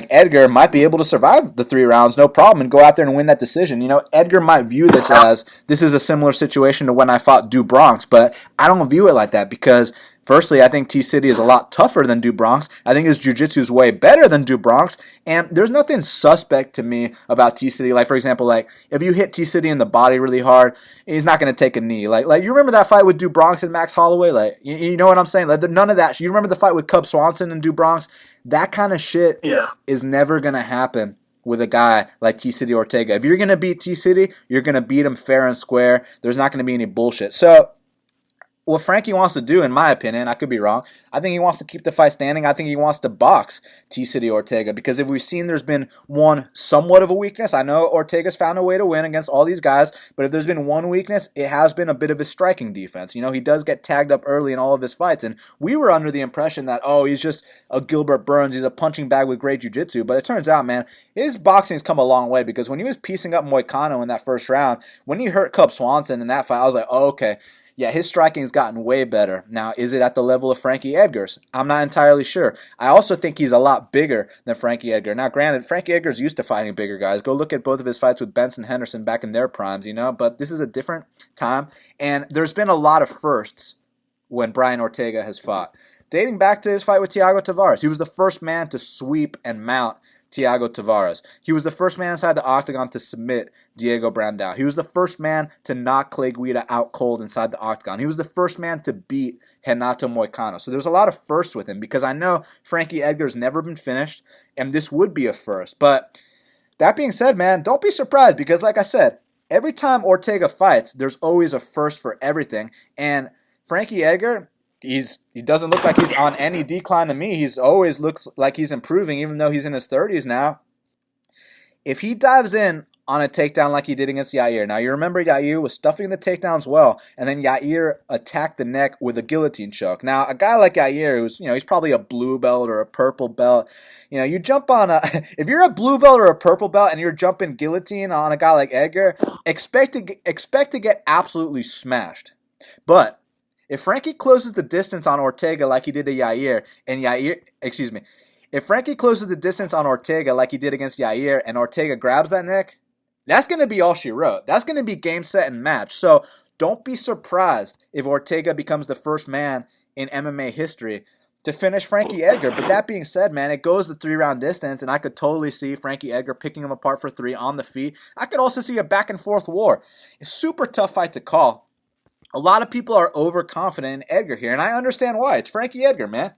Edgar might be able to survive the 3 rounds, no problem, and go out there and win that decision. Edgar might view this as this is a similar situation to when I fought Du Bronx, but I don't view it like that because, firstly, I think T City is a lot tougher than Du Bronx. I think his jiu-jitsu is way better than Du Bronx, and there's nothing suspect to me about T City. Like, for example, if you hit T City in the body really hard, he's not going to take a knee. Like you remember that fight with Du Bronx and Max Holloway? You know what I'm saying? None of that. You remember the fight with Cub Swanson and Du Bronx? That kind of shit is never going to happen with a guy like T City Ortega. If you're going to beat T City, you're going to beat him fair and square. There's not going to be any bullshit. So, what Frankie wants to do, in my opinion, I could be wrong, I think he wants to keep the fight standing. I think he wants to box T City Ortega because if we've seen there's been one somewhat of a weakness, I know Ortega's found a way to win against all these guys, but if there's been one weakness, it has been a bit of his striking defense. He does get tagged up early in all of his fights, and we were under the impression that, he's just a Gilbert Burns, he's a punching bag with great jiu-jitsu, but it turns out, man, his boxing's come a long way because when he was piecing up Moicano in that first round, when he hurt Cub Swanson in that fight, I was like, okay. Yeah, his striking's gotten way better. Now, is it at the level of Frankie Edgar's? I'm not entirely sure. I also think he's a lot bigger than Frankie Edgar. Now, granted, Frankie Edgar's used to fighting bigger guys. Go look at both of his fights with Benson Henderson back in their primes, but this is a different time, and there's been a lot of firsts when Bryan Ortega has fought. Dating back to his fight with Thiago Tavares, he was the first man to sweep and mount Thiago Tavares. He was the first man inside the octagon to submit Diego Brandao. He was the first man to knock Clay Guida out cold inside the octagon. He was the first man to beat Renato Moicano. So there's a lot of firsts with him because I know Frankie Edgar's never been finished, and this would be a first. But that being said, man, don't be surprised because, like I said, every time Ortega fights, there's always a first for everything. And Frankie Edgar, he doesn't look like he's on any decline to me. He's always looks like he's improving, even though he's in his 30s now. If he dives in on a takedown like he did against Yair, now you remember Yair was stuffing the takedowns well, and then Yair attacked the neck with a guillotine choke. Now, a guy like Yair, who's he's probably a blue belt or a purple belt. You jump on if you're a blue belt or a purple belt and you're jumping guillotine on a guy like Edgar, expect to get absolutely smashed. But if Frankie closes the distance on Ortega like he did to Yair, if Frankie closes the distance on Ortega like he did against Yair and Ortega grabs that neck, that's going to be all she wrote. That's going to be game, set, and match. So don't be surprised if Ortega becomes the first man in MMA history to finish Frankie Edgar. But that being said, man, it goes the 3-round distance, and I could totally see Frankie Edgar picking him apart for 3 on the feet. I could also see a back-and-forth war. It's a super tough fight to call. A lot of people are overconfident in Edgar here, and I understand why. It's Frankie Edgar, man.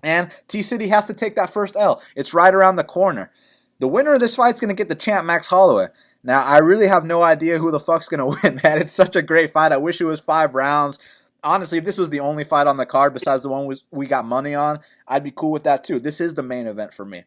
And T-City has to take that first L. It's right around the corner. The winner of this fight is going to get the champ, Max Holloway. Now, I really have no idea who the fuck's going to win, man. It's such a great fight. I wish it was 5 rounds. Honestly, if this was the only fight on the card besides the one we got money on, I'd be cool with that too. This is the main event for me.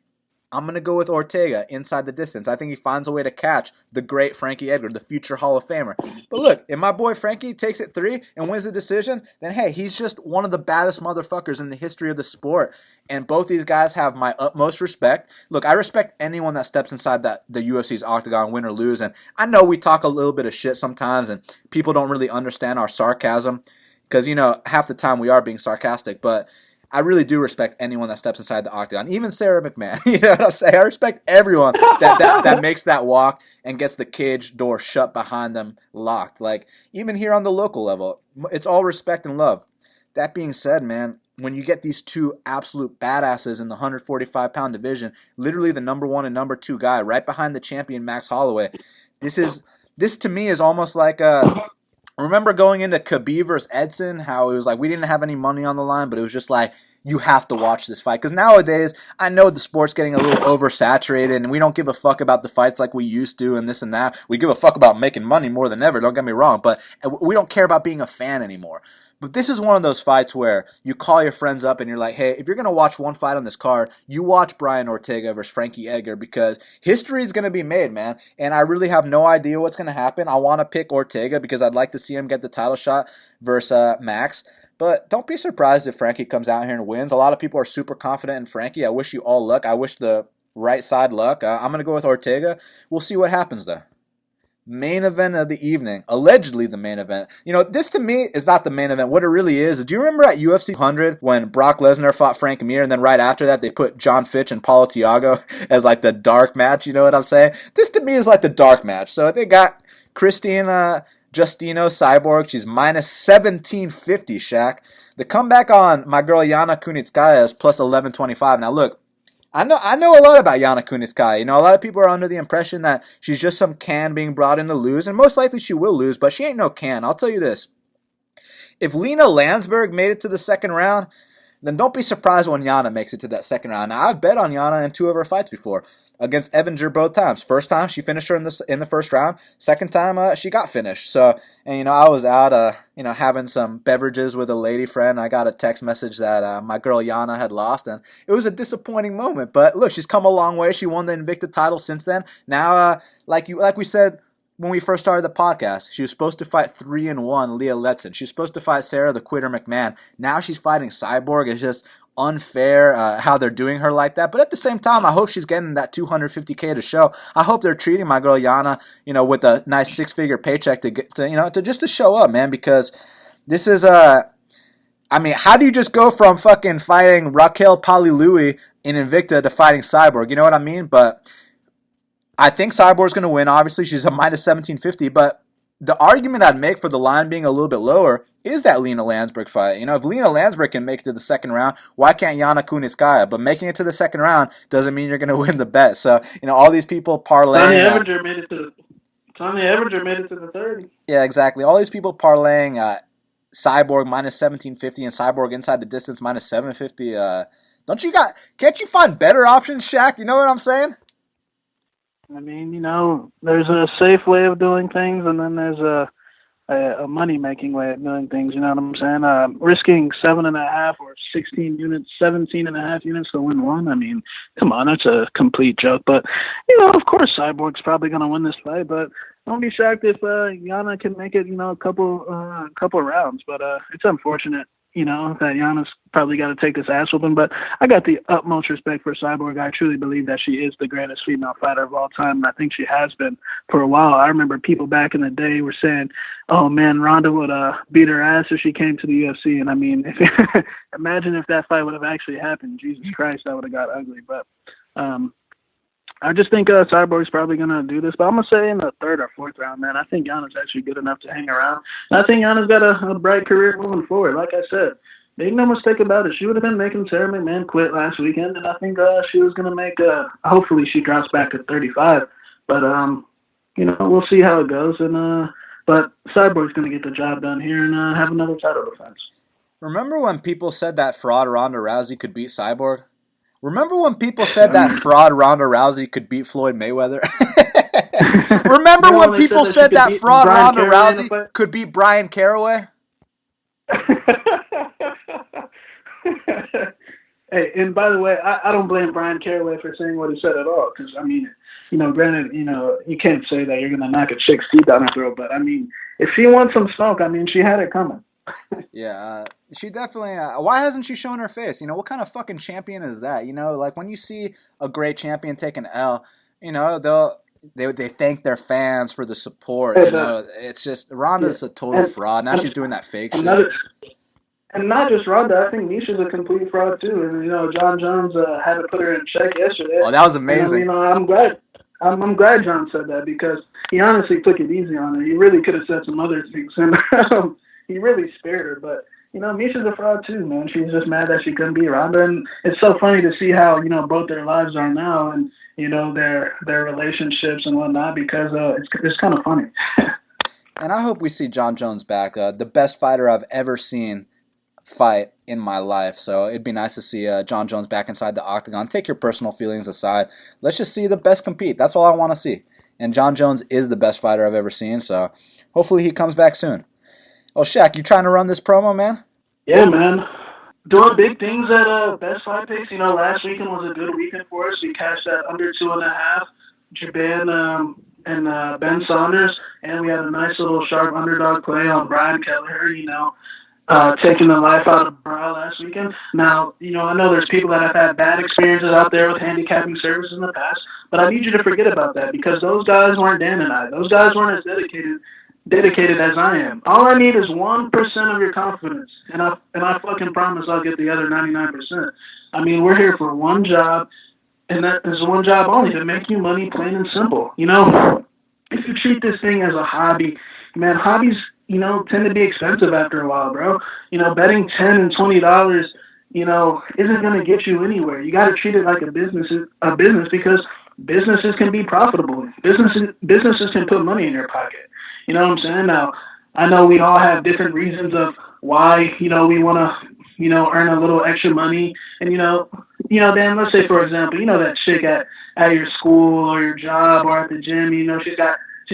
I'm going to go with Ortega inside the distance. I think he finds a way to catch the great Frankie Edgar, the future Hall of Famer. But look, if my boy Frankie takes it 3 and wins the decision, then hey, he's just one of the baddest motherfuckers in the history of the sport. And both these guys have my utmost respect. Look, I respect anyone that steps inside the UFC's octagon, win or lose. And I know we talk a little bit of shit sometimes and people don't really understand our sarcasm because, half the time we are being sarcastic. But I really do respect anyone that steps inside the octagon, even Sarah McMahon. You know what I'm saying? I respect everyone that makes that walk and gets the cage door shut behind them locked. Like, even here on the local level, it's all respect and love. That being said, man, when you get these 2 absolute badasses in the 145-pound division, literally the number 1 and number 2 guy right behind the champion Max Holloway, this to me is almost like remember going into Khabib versus Edson, how it was like we didn't have any money on the line, but it was just like, you have to watch this fight. Because nowadays, I know the sport's getting a little oversaturated, and we don't give a fuck about the fights like we used to and this and that. We give a fuck about making money more than ever, don't get me wrong, but we don't care about being a fan anymore. But this is one of those fights where you call your friends up and you're like, hey, if you're going to watch one fight on this card, you watch Bryan Ortega versus Frankie Edgar, because history is going to be made, man. And I really have no idea what's going to happen. I want to pick Ortega because I'd like to see him get the title shot versus Max. But don't be surprised if Frankie comes out here and wins. A lot of people are super confident in Frankie. I wish you all luck. I wish the right side luck. I'm going to go with Ortega. We'll see what happens, though. Main event of the evening. Allegedly the main event. You know, this to me is not the main event. What it really is, do you remember at UFC 100 when Brock Lesnar fought Frank Mir, and then right after that they put John Fitch and Paulo Thiago as like the dark match? You know what I'm saying? This to me is like the dark match. So they got Christina Justino Cyborg. She's minus 1750, Shaq. The comeback on my girl Yana Kunitskaya is plus 1125. Now look, I know a lot about Yana Kunitskaya. You know, a lot of people are under the impression that she's just some can being brought in to lose, and most likely she will lose, but she ain't no can. I'll tell you this. If Lena Landsberg made it to the second round, then don't be surprised when Yana makes it to that second round. Now, I've bet on Yana in 2 of her fights before. Against Evanger both times. First time, she finished her in the first round. Second time, she got finished. So, and you know, I was out, having some beverages with a lady friend. I got a text message that my girl Yana had lost, and it was a disappointing moment. But look, she's come a long way. She won the Invicta title since then. Now, like we said when we first started the podcast, she was supposed to fight 3-1 Leah Letson. She was supposed to fight Sarah the Quitter McMahon. Now she's fighting Cyborg. It's just unfair how they're doing her like that. But at the same time, I hope she's getting that $250K to show. I hope they're treating my girl Yana, with a nice 6-figure paycheck to show up, man. Because this is how do you just go from fucking fighting Raquel Palilui in Invicta to fighting Cyborg? You know what I mean? But I think Cyborg's going to win. Obviously, she's a minus 1750, but the argument I'd make for the line being a little bit lower is that Lena Landsberg fight. If Lena Landsberg can make it to the second round, why can't Yana Kunitskaya? But making it to the second round doesn't mean you're going to win the bet. So, all these people parlaying. Tony Everger made it to the 30. Yeah, exactly. All these people parlaying Cyborg minus 1750 and Cyborg inside the distance minus 750. Can't you find better options, Shaq? You know what I'm saying? I mean, there's a safe way of doing things, and then there's a money-making way of doing things, you know what I'm saying? Risking 7.5 or 17.5 units to win one, I mean, come on, that's a complete joke. But, of course Cyborg's probably going to win this fight, but don't be shocked if Yana can make it, a couple rounds. But it's unfortunate, that Yana's probably got to take this ass whooping. But I got the utmost respect for Cyborg. I truly believe that she is the greatest female fighter of all time, and I think she has been for a while. I remember people back in the day were saying, oh, man, Ronda would beat her ass if she came to the UFC. And, I mean, imagine if that fight would have actually happened. Jesus Christ, that would have got ugly. But I just think Cyborg's probably going to do this. But I'm going to say in the third or fourth round, man, I think Yana's actually good enough to hang around. And I think Yana's got a bright career moving forward. Like I said, make no mistake about it. She would have been making Sarah McMahon quit last weekend, and I think she was going to make hopefully she drops back to 35. But, we'll see how it goes. And but Cyborg's going to get the job done here and have another title defense. Remember when people said that fraud Ronda Rousey could beat Cyborg? Remember when people said that fraud Ronda Rousey could beat Floyd Mayweather? Remember when people said that fraud Ronda Rousey could beat Bryan Caraway? Hey, and by the way, I don't blame Bryan Caraway for saying what he said at all. Because, I mean, granted, you can't say that you're going to knock a chick's teeth down her throat. But, I mean, if she wants some smoke, I mean, she had it coming. Yeah, she definitely. Why hasn't she shown her face? What kind of fucking champion is that? Like when you see a great champion take an L, they thank their fans for the support. It's just Ronda's a total fraud. Now she's doing that fake shit. And not just Ronda, I think Nisha's a complete fraud too. And John Jones had to put her in check yesterday. Oh, that was amazing. I'm glad. I'm glad John said that because he honestly took it easy on her. He really could have said some other things, and he really spared her. But Misha's a fraud too, man. She's just mad that she couldn't beat Ronda, and it's so funny to see how both their lives are now, and their relationships and whatnot. Because it's kind of funny. And I hope we see John Jones back. The best fighter I've ever seen fight in my life. So it'd be nice to see John Jones back inside the octagon. Take your personal feelings aside. Let's just see the best compete. That's all I want to see. And John Jones is the best fighter I've ever seen, so hopefully he comes back soon. Oh, Shaq, you trying to run this promo, man? Yeah, man. Doing big things at Best Fight Picks. Last weekend was a good weekend for us. We cashed that under 2.5. Jaban and Ben Saunders, and we had a nice little sharp underdog play on Bryan Kelleher, taking the life out of Bra last weekend. Now, I know there's people that have had bad experiences out there with handicapping services in the past, but I need you to forget about that because those guys weren't Dan and I. Those guys weren't as dedicated as I am. All I need is 1% of your confidence, and I fucking promise I'll get the other 99%. I mean, we're here for one job, and that is one job only, to make you money, plain and simple. If you treat this thing as a hobby, man, hobbies, tend to be expensive after a while, bro. Betting $10 and $20, isn't going to get you anywhere. You got to treat it like a business because businesses can be profitable. Businesses can put money in your pocket. You know what I'm saying? Now, I know we all have different reasons of why, we want to, earn a little extra money. And, Dan, let's say, for example, that chick at your school or your job or at the gym, she's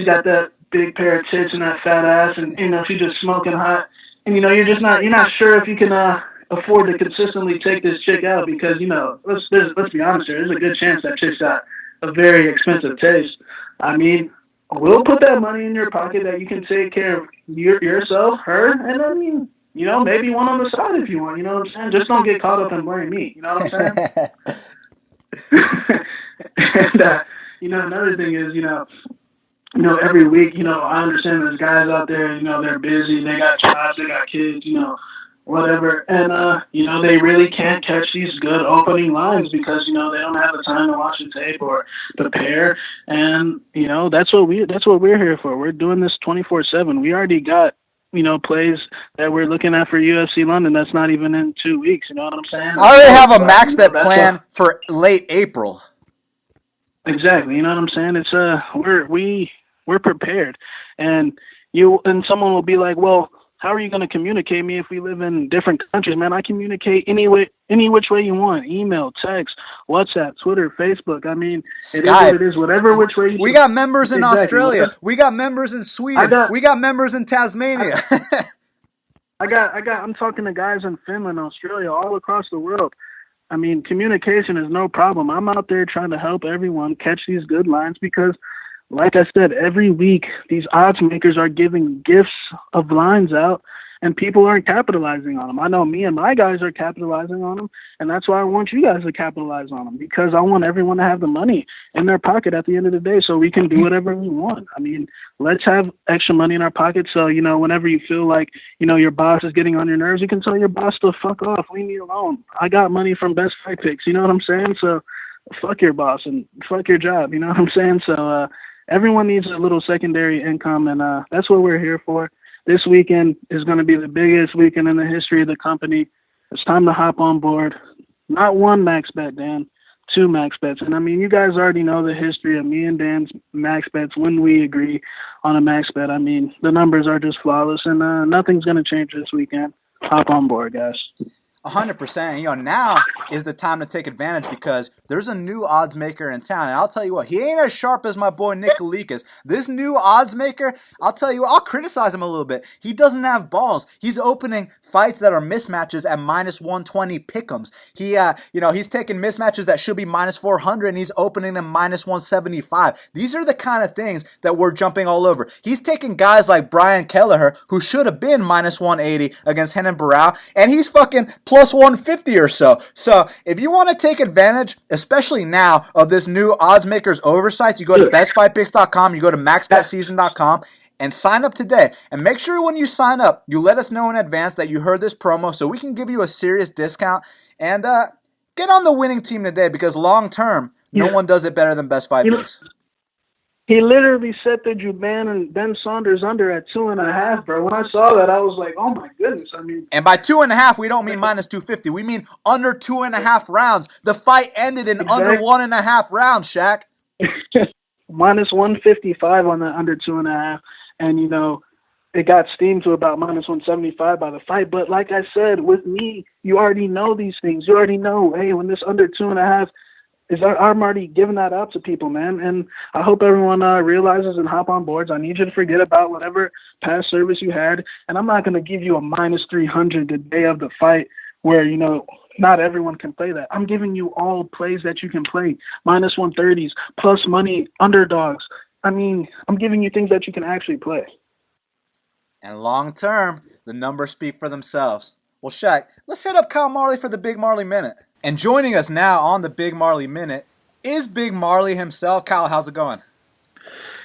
got that big pair of tits and that fat ass, and she's just smoking hot, and you're not sure if you can afford to consistently take this chick out because let's be honest here, there's a good chance that chick's got a very expensive taste. I mean, we'll put that money in your pocket that you can take care of yourself, her, and I mean, maybe one on the side if you want. You know what I'm saying? Just don't get caught up in blame me. You know what I'm saying? And another thing is every week, I understand there's guys out there, they're busy, they got jobs, they got kids, whatever. And, they really can't catch these good opening lines because, they don't have the time to watch the tape or prepare. And, that's what we're here for. We're doing this 24/7. We already got, plays that we're looking at for UFC London. That's not even in 2 weeks. You know what I'm saying? I already have a max bet plan for late April. Exactly. You know what I'm saying? It's we're prepared, and someone will be like, well, how are you going to communicate me if we live in different countries? Man, I communicate any which way you want: email, text, WhatsApp, Twitter, Facebook. I mean, Skype. It is whatever which way. We got members in Australia. We got members in Sweden. We got members in Tasmania. I'm talking to guys in Finland, Australia, all across the world. I mean, communication is no problem. I'm out there trying to help everyone catch these good lines because, like I said, every week these odds makers are giving gifts of lines out, and people aren't capitalizing on them. I know me and my guys are capitalizing on them, and that's why I want you guys to capitalize on them because I want everyone to have the money in their pocket at the end of the day so we can do whatever we want. I mean, let's have extra money in our pocket so, whenever you feel like, your boss is getting on your nerves, you can tell your boss to fuck off, leave me alone. I got money from Best Fight Picks, you know what I'm saying? So fuck your boss and fuck your job, you know what I'm saying? So everyone needs a little secondary income, and that's what we're here for. This weekend is going to be the biggest weekend in the history of the company. It's time to hop on board. Not one max bet, Dan, 2 max bets. And, I mean, you guys already know the history of me and Dan's max bets when we agree on a max bet. I mean, the numbers are just flawless, and nothing's going to change this weekend. Hop on board, guys. 100%. Now is the time to take advantage because there's a new odds maker in town. And I'll tell you what, he ain't as sharp as my boy Nick Kalikas. This new odds maker, I'll tell you, I'll criticize him a little bit. He doesn't have balls. He's opening fights that are mismatches at minus 120 pick'ems. He's taking mismatches that should be minus 400 and he's opening them minus 175. These are the kind of things that we're jumping all over. He's taking guys like Bryan Kelleher, who should have been minus 180 against Renan Barão, and he's fucking plus 150 or so. So if you want to take advantage, especially now, of this new odds makers oversights, you go to bestfightpicks.com, you go to maxbetseason.com, and sign up today. And make sure when you sign up, you let us know in advance that you heard this promo so we can give you a serious discount. And get on the winning team today because long term, no one does it better than Best Fight Picks. He literally set the Juban and Ben Saunders under at 2.5, bro. When I saw that, I was like, oh my goodness. I mean, and by 2.5, we don't mean minus 250. We mean under 2.5 rounds. The fight ended in under 1.5 rounds, Shaq. Minus 155 on the under 2.5. And, it got steamed to about minus 175 by the fight. But like I said, with me, you already know these things. You already know, hey, when this under 2.5 I'm already giving that out to people, man. And I hope everyone realizes and hop on boards. I need you to forget about whatever past service you had. And I'm not going to give you a minus 300 the day of the fight where, not everyone can play that. I'm giving you all plays that you can play. Minus 130s, plus money, underdogs. I mean, I'm giving you things that you can actually play. And long term, the numbers speak for themselves. Well, Shaq, let's hit up Kyle Marley for the Big Marley Minute. And joining us now on the Big Marley Minute is Big Marley himself. Kyle, how's it going?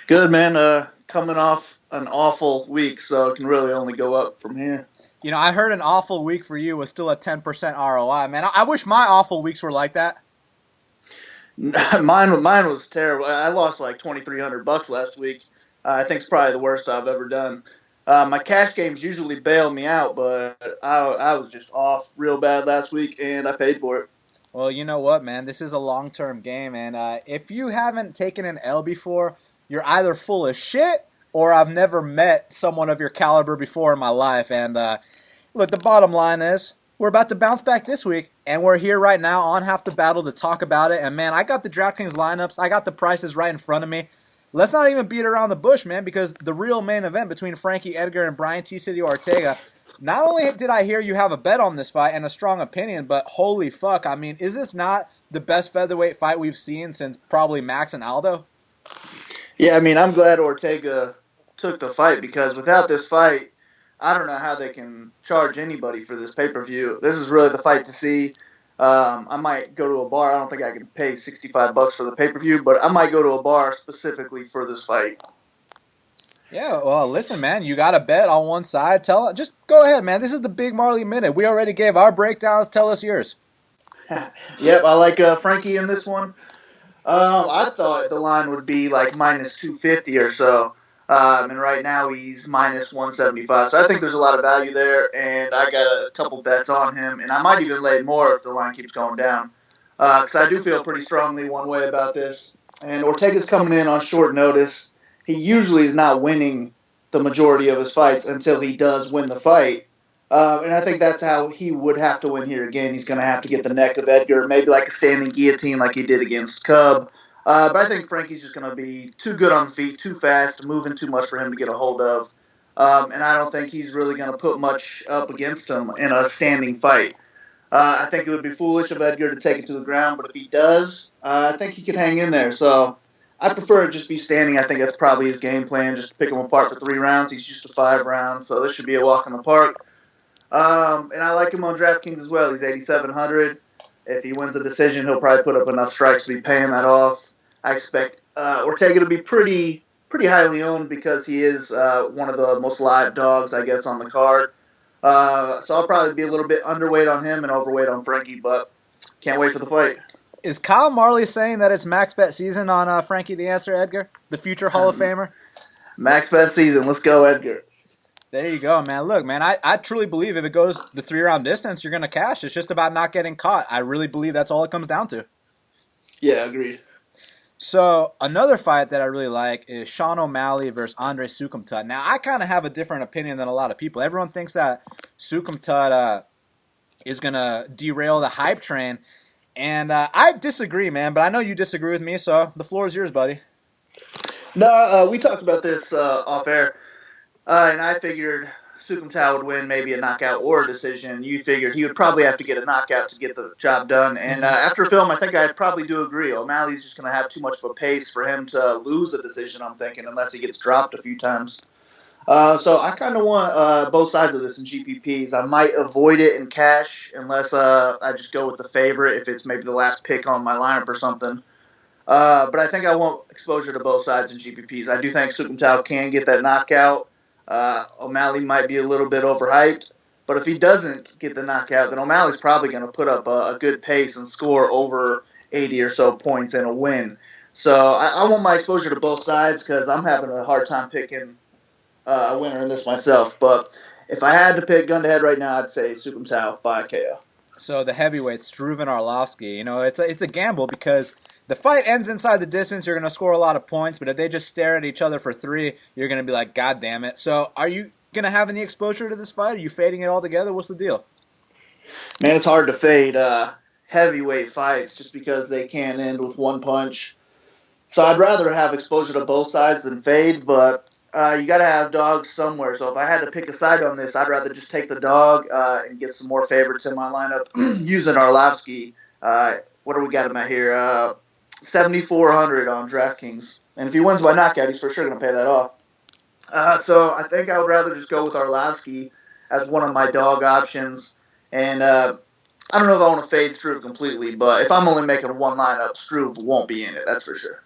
Good, man. Coming off an awful week, so it can really only go up from here. I heard an awful week for you was still a 10% ROI, man. I wish my awful weeks were like that. Mine was terrible. I lost like $2,300 last week. I think it's probably the worst I've ever done. My cash games usually bail me out, but I was just off real bad last week, and I paid for it. Well, you know what, man? This is a long-term game, and if you haven't taken an L before, you're either full of shit or I've never met someone of your caliber before in my life. And look, the bottom line is we're about to bounce back this week, and we're here right now on Half the Battle to talk about it. And, man, I got the DraftKings lineups. I got the prices right in front of me. Let's not even beat around the bush, man, because the real main event between Frankie Edgar and Bryan T-City Ortega, not only did I hear you have a bet on this fight and a strong opinion, but holy fuck, I mean, is this not the best featherweight fight we've seen since probably Max and Aldo? Yeah, I mean, I'm glad Ortega took the fight because without this fight, I don't know how they can charge anybody for this pay-per-view. This is really the fight to see. I might go to a bar. I don't think I can pay $65 for the pay-per-view, but I might go to a bar specifically for this fight. Yeah, well, listen, man, you got a bet on one side. Just go ahead, man. This is the Big Marley Minute. We already gave our breakdowns. Tell us yours. Yep, I like Frankie in this one. I thought the line would be like minus 250 or so. And right now he's minus 175. So I think there's a lot of value there, and I got a couple bets on him. And I might even lay more if the line keeps going down. Because I do feel pretty strongly one way about this. And Ortega's coming in on short notice. He usually is not winning the majority of his fights until he does win the fight. And I think that's how he would have to win here again. He's going to have to get the neck of Edgar, maybe like a standing guillotine like he did against Cub. But I think Frankie's just going to be too good on the feet, too fast, moving too much for him to get a hold of. And I don't think he's really going to put much up against him in a standing fight. I think it would be foolish of Edgar to take it to the ground, but if he does, I think he could hang in there. So I prefer it just be standing. I think that's probably his game plan, just to pick him apart for 3 rounds. He's used to 5 rounds, so this should be a walk in the park. And I like him on DraftKings as well. He's 8,700. If he wins the decision, he'll probably put up enough strikes to be paying that off. I expect Ortega to be pretty highly owned because he is one of the most live dogs, I guess, on the card. So I'll probably be a little bit underweight on him and overweight on Frankie, but can't wait for the fight. Is Kyle Marley saying that it's max bet season on Frankie the Answer Edgar, the future Hall of Famer? Max bet season. Let's go, Edgar. There you go, man. Look, man, I truly believe if it goes the 3-round distance, you're going to cash. It's just about not getting caught. I really believe that's all it comes down to. Yeah, agreed. So another fight that I really like is Sean O'Malley versus Andrei Soukamthath. Now, I kind of have a different opinion than a lot of people. Everyone thinks that Soukamthath is going to derail the hype train. And I disagree, man, but I know you disagree with me, so the floor is yours, buddy. No, we talked about this off air, and I figured Soukamthath would win maybe a knockout or a decision. You figured he would probably have to get a knockout to get the job done. And after film, I think I probably do agree. O'Malley's just going to have too much of a pace for him to lose a decision, I'm thinking, unless he gets dropped a few times. So I kind of want both sides of this in GPPs. I might avoid it in cash unless I just go with the favorite if it's maybe the last pick on my lineup or something. But I think I want exposure to both sides in GPPs. I do think Soukamthath can get that knockout. O'Malley might be a little bit overhyped, but if he doesn't get the knockout, then O'Malley's probably going to put up a good pace and score over 80 or so points in a win. So I want my exposure to both sides because I'm having a hard time picking a winner in this myself. But if I had to pick gun to head right now, I'd say Soukamthath by KO. So the heavyweights, Struve and Arlovski, it's a gamble because the fight ends inside the distance. You're going to score a lot of points, but if they just stare at each other for 3, you're going to be like, God damn it. So are you Gonna have any exposure to this fight? Are you fading it all together? What's the deal? Man, it's hard to fade heavyweight fights just because they can't end with one punch. So I'd rather have exposure to both sides than fade, but you got to have dogs somewhere. So if I had to pick a side on this, I'd rather just take the dog and get some more favorites in my lineup using Arlovski. What do we got him at here? 7,400 on DraftKings. And if he wins by knockout, he's for sure going to pay that off. So I think I would rather just go with Arlovski as one of my dog options. And I don't know if I want to fade Struve completely, but if I'm only making one lineup, Struve won't be in it, that's for sure.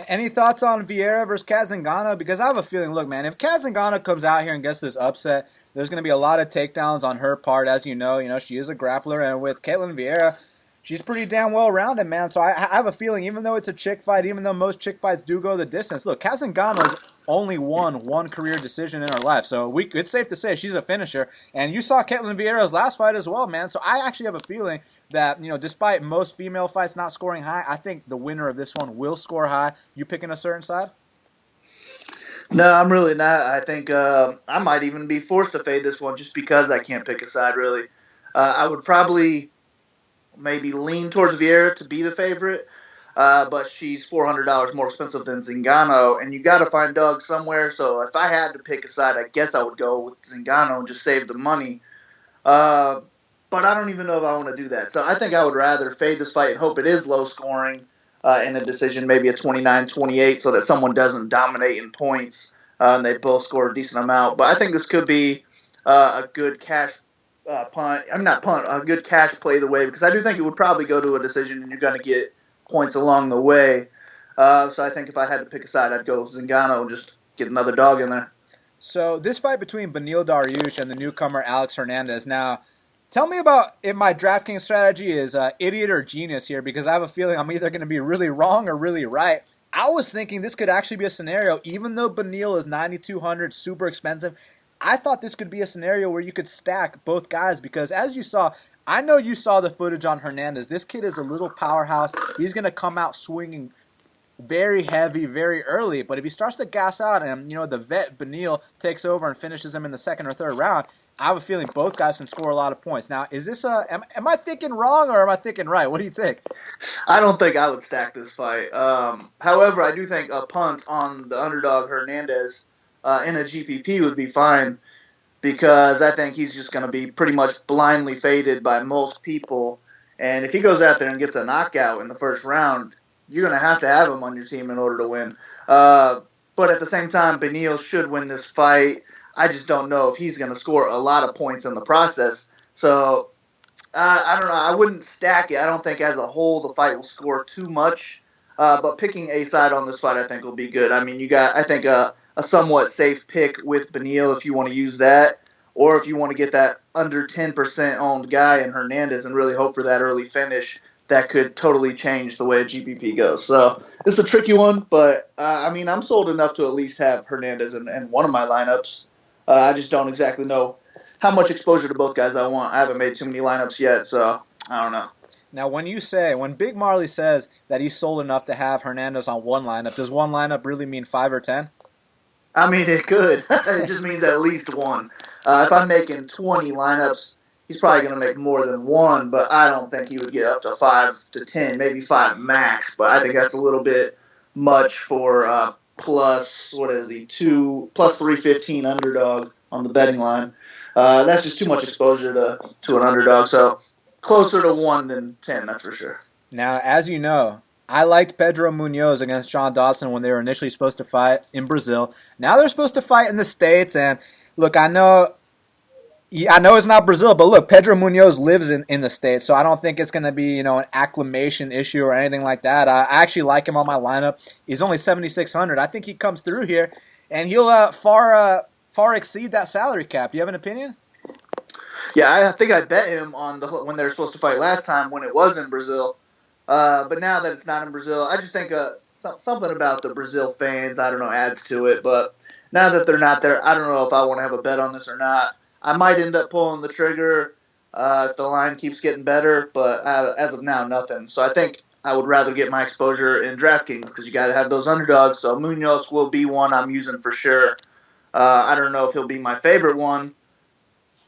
Any thoughts on Viera versus Zingano? Because I have a feeling, look, man, if Zingano comes out here and gets this upset, there's going to be a lot of takedowns on her part, as you know. You know, she is a grappler, and with Ketlen Viera, she's pretty damn well-rounded, man. So I have a feeling, even though it's a chick fight, even though most chick fights do go the distance, look, Zingano's only won one career decision in her life. So it's safe to say she's a finisher. And you saw Ketlen Viera's last fight as well, man. So I actually have a feeling that, you know, despite most female fights not scoring high, I think the winner of this one will score high. You picking a certain side? No, I'm really not. I think I might even be forced to fade this one just because I can't pick a side, really. I would probably maybe lean towards Viera to be the favorite, but she's $400 more expensive than Zingano, and you got to find dogs somewhere. So if I had to pick a side, I guess I would go with Zingano and just save the money. But I don't even know if I want to do that. So I think I would rather fade this fight and hope it is low scoring in a decision, maybe a 29-28, so that someone doesn't dominate in points and they both score a decent amount. But I think this could be a good cash a good cash play the way, because I do think it would probably go to a decision and you're going to get points along the way. So I think if I had to pick a side, I'd go with Zingano and just get another dog in there. So this fight between Beneil Dariush and the newcomer Alex Hernandez. Now, tell me about if my DraftKings strategy is idiot or genius here, because I have a feeling I'm either going to be really wrong or really right. I was thinking this could actually be a scenario, even though Beneil is 9,200, super expensive. I thought this could be a scenario where you could stack both guys, because as you saw, I know you saw the footage on Hernandez. This kid is a little powerhouse. He's going to come out swinging very heavy, very early. But if he starts to gas out and, you know, the vet Beneil takes over and finishes him in the second or third round, I have a feeling both guys can score a lot of points. Now, is this am I thinking wrong or am I thinking right? What do you think? I don't think I would stack this fight. However, I do think a punt on the underdog Hernandez in a GPP would be fine, because I think he's just going to be pretty much blindly faded by most people. And if he goes out there and gets a knockout in the first round, you're going to have him on your team in order to win. But at the same time, Beneil should win this fight. I just don't know if he's going to score a lot of points in the process. So I don't know. I wouldn't stack it. I don't think as a whole the fight will score too much. But picking a side on this fight, I think, will be good. I mean, you got, I think, a somewhat safe pick with Beneil if you want to use that, or if you want to get that under 10% owned guy in Hernandez and really hope for that early finish. That could totally change the way a GPP goes. So it's a tricky one, but I mean, I'm sold enough to at least have Hernandez in one of my lineups. I just don't exactly know how much exposure to both guys I want. I haven't made too many lineups yet, so I don't know. Now, when Big Marley says that he's sold enough to have Hernandez on one lineup, does one lineup really mean 5 or 10? I mean, it could. It just means at least one. If I'm making 20 lineups, he's probably going to make more than one, but I don't think he would get up to 5 to 10, maybe 5 max. But I think that's a little bit much for plus 315 underdog on the betting line. That's just too much exposure to an underdog. So closer to 1 than 10, that's for sure. Now, as you know, I liked Pedro Munhoz against John Dodson when they were initially supposed to fight in Brazil. Now they're supposed to fight in the States, and look, I know it's not Brazil, but look, Pedro Munhoz lives in the States, so I don't think it's going to be, an acclimation issue or anything like that. I actually like him on my lineup. He's only 7,600. I think he comes through here, and he'll far exceed that salary cap. You have an opinion? Yeah, I think I bet him on when they were supposed to fight last time when it was in Brazil. But now that it's not in Brazil, I just think something about the Brazil fans, I don't know, adds to it. But now that they're not there, I don't know if I want to have a bet on this or not. I might end up pulling the trigger if the line keeps getting better, but as of now, nothing. So I think I would rather get my exposure in DraftKings because you got to have those underdogs. So Munhoz will be one I'm using for sure. I don't know if he'll be my favorite one,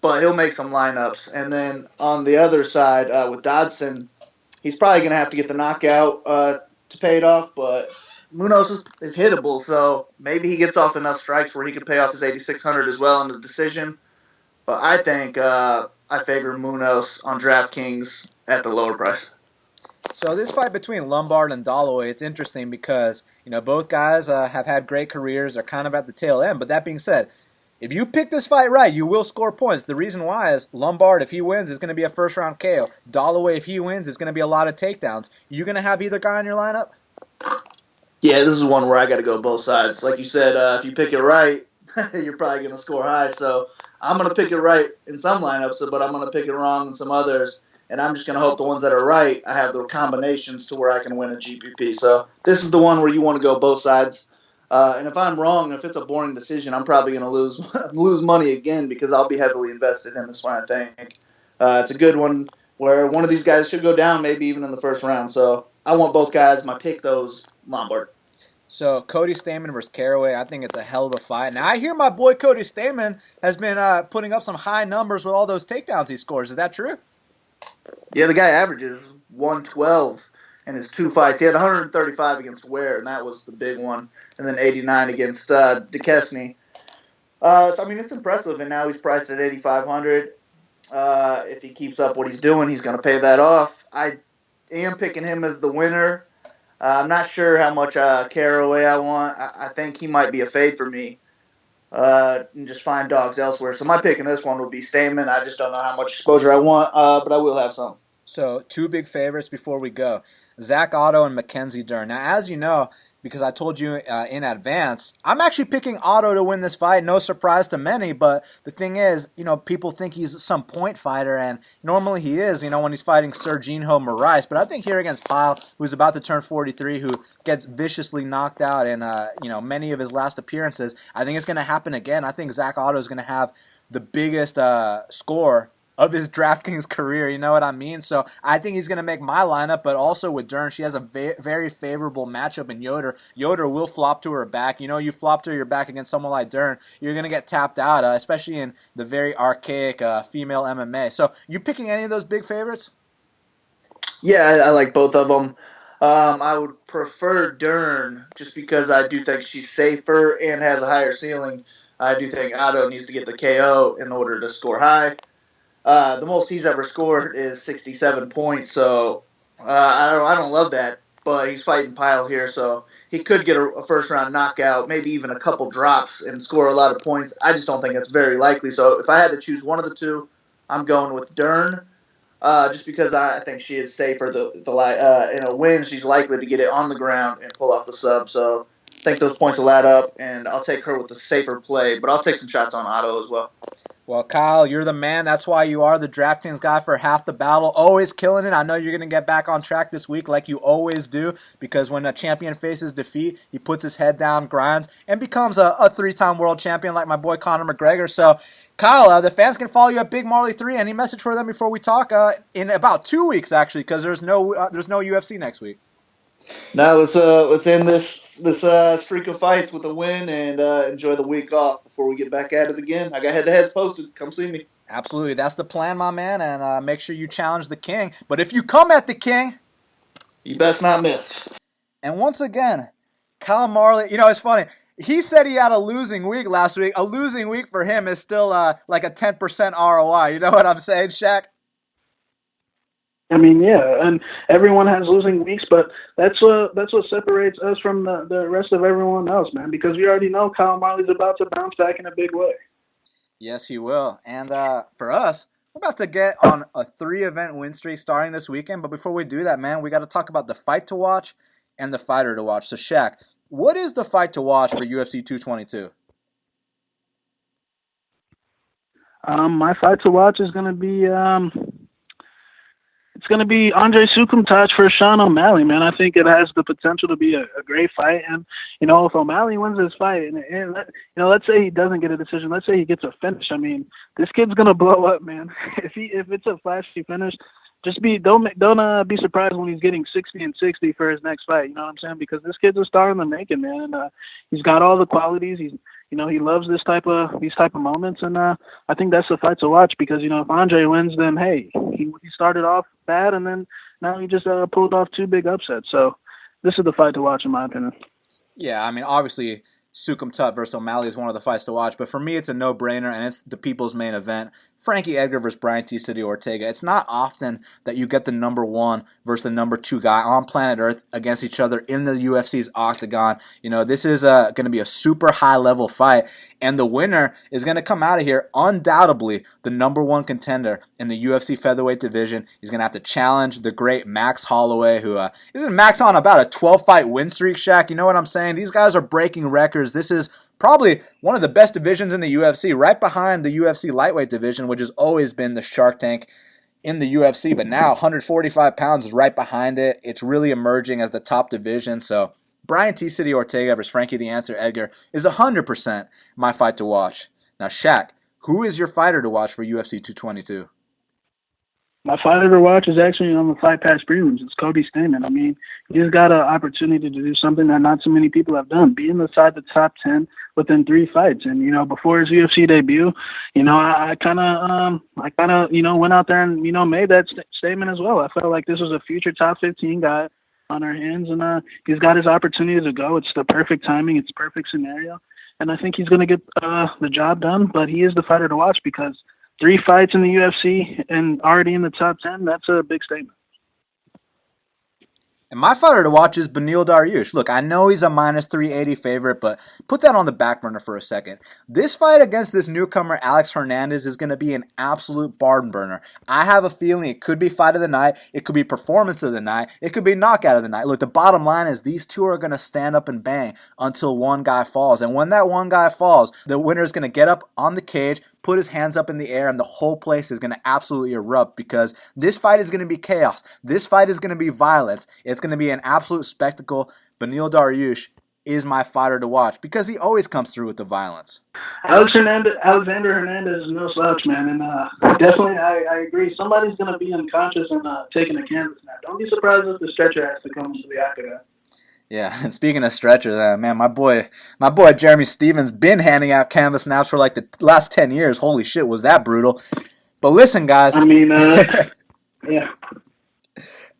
but he'll make some lineups. And then on the other side with Dodson, he's probably going to have to get the knockout to pay it off, but Munhoz is hittable, so maybe he gets off enough strikes where he could pay off his 8,600 as well in the decision. But I think I favor Munhoz on DraftKings at the lower price. So this fight between Lombard and Dollaway, it's interesting because, both guys have had great careers. They're kind of at the tail end. But that being said, if you pick this fight right, you will score points. The reason why is Lombard, if he wins, is going to be a first-round KO. Dollaway, if he wins, is going to be a lot of takedowns. You going to have either guy in your lineup? Yeah, this is one where I got to go both sides. Like you said, if you pick it right, you're probably going to score high. So I'm going to pick it right in some lineups, but I'm going to pick it wrong in some others. And I'm just going to hope the ones that are right, I have the combinations to where I can win a GPP. So this is the one where you want to go both sides. And if I'm wrong, if it's a boring decision, I'm probably going to lose money again because I'll be heavily invested in this one, I think. It's a good one where one of these guys should go down maybe even in the first round. So I want both guys. My pick, those, Lombard. So Cody Stamann versus Caraway, I think it's a hell of a fight. Now I hear my boy Cody Stamann has been putting up some high numbers with all those takedowns he scores. Is that true? Yeah, the guy averages 112 in his two fights. He had 135 against Ware, and that was the big one, and then 89 against Duquesne. So, I mean, it's impressive, and now he's priced at 8,500. If he keeps up what he's doing, he's going to pay that off. I am picking him as the winner. I'm not sure how much Caraway I want. I think he might be a fade for me. And just find dogs elsewhere. So my pick in this one would be Stamann. I just don't know how much exposure I want, but I will have some. So two big favorites before we go. Zach Ottow and Mackenzie Dern. Now, as you know, because I told you in advance, I'm actually picking Ottow to win this fight. No surprise to many, but the thing is, people think he's some point fighter, and normally he is, when he's fighting Serginho Moraes. But I think here against Pyle, who's about to turn 43, who gets viciously knocked out in, many of his last appearances, I think it's going to happen again. I think Zach Ottow is going to have the biggest score of his DraftKings career, you know what I mean? So I think he's going to make my lineup, but also with Dern, she has a very favorable matchup in Yoder. Yoder will flop to her back. You flop to your back against someone like Dern, you're going to get tapped out, especially in the very archaic female MMA. So you picking any of those big favorites? Yeah, I like both of them. I would prefer Dern just because I do think she's safer and has a higher ceiling. I do think Ottow needs to get the KO in order to score high. The most he's ever scored is 67 points, so I don't love that, but he's fighting Pyle here, so he could get a first-round knockout, maybe even a couple drops and score a lot of points. I just don't think that's very likely, so if I had to choose one of the two, I'm going with Dern, just because I think she is safer. In a win, she's likely to get it on the ground and pull off the sub, so I think those points will add up, and I'll take her with the safer play, but I'll take some shots on Ottow as well. Well, Kyle, you're the man. That's why you are the DraftKings guy for half the battle. Always killing it. I know you're going to get back on track this week like you always do, because when a champion faces defeat, he puts his head down, grinds, and becomes a three-time world champion like my boy Conor McGregor. So, Kyle, the fans can follow you at Big Marley 3. Any message for them before we talk? In about 2 weeks, actually, because there's no UFC next week. Now let's end this streak of fights with a win and enjoy the week off before we get back at it again. I got head-to-heads posted. Come see me. Absolutely, that's the plan, my man, and make sure you challenge the king. But if you come at the king, you best not miss. And once again, Kyle Marley. It's funny. He said he had a losing week last week. A losing week for him is still like a 10% ROI. You know what I'm saying, Shaq? I mean, yeah, and everyone has losing weeks, but that's what separates us from the rest of everyone else, man, because we already know Kyle Marley's about to bounce back in a big way. Yes, he will. And for us, we're about to get on a 3-event win streak starting this weekend, but before we do that, man, we got to talk about the fight to watch and the fighter to watch. So, Shaq, what is the fight to watch for UFC 222? My fight to watch is going to be it's going to be Andrei Soukamthath for Sean O'Malley, man. I think it has the potential to be a great fight. And, if O'Malley wins this fight, and let's say he doesn't get a decision, let's say he gets a finish. I mean, this kid's going to blow up, man. If it's a flashy finish, don't be surprised when he's getting 60-60 for his next fight. You know what I'm saying? Because this kid's a star in the making, man. And he's got all the qualities. he loves these type of moments, and I think that's the fight to watch because if Andrei wins, then hey, he started off bad, and then now he just pulled off 2 big upsets. So this is the fight to watch, in my opinion. Yeah, I mean, obviously, Soukamthath versus O'Malley is one of the fights to watch, but for me, it's a no-brainer, and it's the people's main event. Frankie Edgar versus Bryan T. City Ortega. It's not often that you get the number 1 versus the number 2 guy on planet Earth against each other in the UFC's octagon. This is going to be a super high-level fight, and the winner is going to come out of here undoubtedly the number 1 contender in the UFC featherweight division. He's going to have to challenge the great Max Holloway, who isn't Max on about a 12-fight win streak, Shaq? You know what I'm saying? These guys are breaking records. This is probably one of the best divisions in the UFC, right behind the UFC lightweight division, which has always been the Shark Tank in the UFC. But now 145 pounds is right behind it. It's really emerging as the top division. So Bryan T. City Ortega versus Frankie the Answer Edgar is 100% my fight to watch. Now, Shaq, who is your fighter to watch for UFC 222? My fighter to watch is actually on the Fight Pass prelims. It's Cody Stamann. I mean, he's got an opportunity to do something that not so many people have done, be inside the top 10 within 3 fights. And, before his UFC debut, I kind of, went out there and, made that statement as well. I felt like this was a future top 15 guy on our hands, and he's got his opportunity to go. It's the perfect timing. It's the perfect scenario. And I think he's going to get the job done, but he is the fighter to watch because 3 fights in the UFC and already in the top 10, that's a big statement. And my fighter to watch is Beneil Dariush. Look, I know he's a minus 380 favorite, but put that on the back burner for a second. This fight against this newcomer, Alex Hernandez, is going to be an absolute barn burner. I have a feeling it could be fight of the night. It could be performance of the night. It could be knockout of the night. Look, the bottom line is these two are going to stand up and bang until one guy falls. And when that one guy falls, the winner is going to get up on the cage, put his hands up in the air, and the whole place is going to absolutely erupt because this fight is going to be chaos. This fight is going to be violence. It's going to be an absolute spectacle. Beneil Dariush is my fighter to watch because he always comes through with the violence. Alexander Hernandez is no slouch, man, and definitely I agree. Somebody's going to be unconscious and taking a canvas now. Don't be surprised if the stretcher has to come to the octagon. Yeah, and speaking of stretchers, man, my boy Jeremy Stevens been handing out canvas naps for like the last 10 years. Holy shit, was that brutal. But listen, guys. I mean, yeah.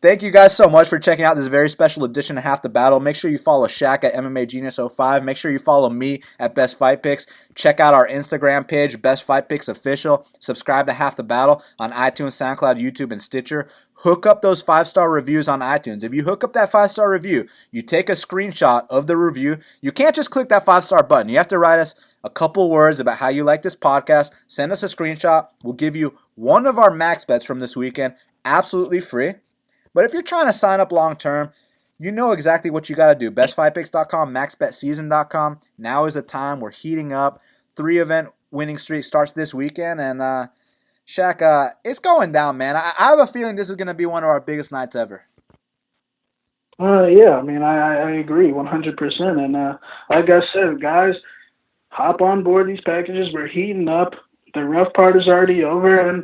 Thank you guys so much for checking out this very special edition of Half the Battle. Make sure you follow Shaq at MMA Genius 05. Make sure you follow me at Best Fight Picks. Check out our Instagram page, Best Fight Picks Official. Subscribe to Half the Battle on iTunes, SoundCloud, YouTube, and Stitcher. Hook up those 5-star reviews on iTunes. If you hook up that 5-star review, you take a screenshot of the review. You can't just click that 5-star button. You have to write us a couple words about how you like this podcast. Send us a screenshot. We'll give you one of our max bets from this weekend absolutely free. But if you're trying to sign up long term, you know exactly what you got to do. BestFightPicks.com, MaxBetSeason.com. Now is the time. We're heating up. 3-event winning streak starts this weekend. And Shaq, it's going down, man. I have a feeling this is going to be one of our biggest nights ever. Yeah, I mean, I agree 100%. And like I said, guys, hop on board these packages. We're heating up. The rough part is already over, and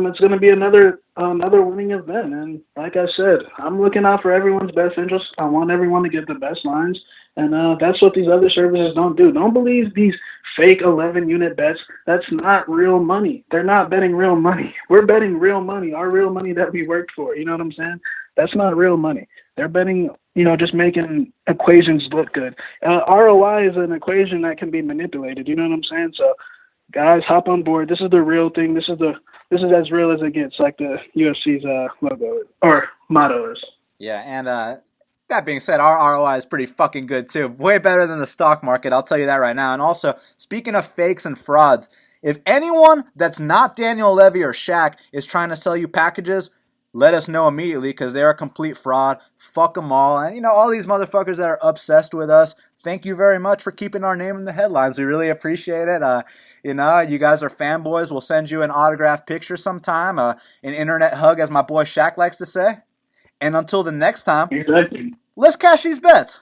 it's going to be another winning event. And like I said, I'm looking out for everyone's best interest. I want everyone to get the best lines, and that's what these other services don't do. Don't believe these fake 11-unit bets. That's not real money. They're not betting real money. We're betting real money, our real money that we worked for. You know what I'm saying? That's not real money. They're betting, just making equations look good. ROI is an equation that can be manipulated. You know what I'm saying? So, guys, hop on board. This is the real thing. This is as real as it gets, like the UFC's logo or motto is. Yeah, and that being said, our ROI is pretty fucking good too. Way better than the stock market, I'll tell you that right now. And also, speaking of fakes and frauds, if anyone that's not Daniel Levy or Shaq is trying to sell you packages, let us know immediately because they're a complete fraud. Fuck them all. And, all these motherfuckers that are obsessed with us, thank you very much for keeping our name in the headlines. We really appreciate it. You guys are fanboys. We'll send you an autographed picture sometime, an internet hug, as my boy Shaq likes to say. And until the next time, exactly. Let's cash these bets.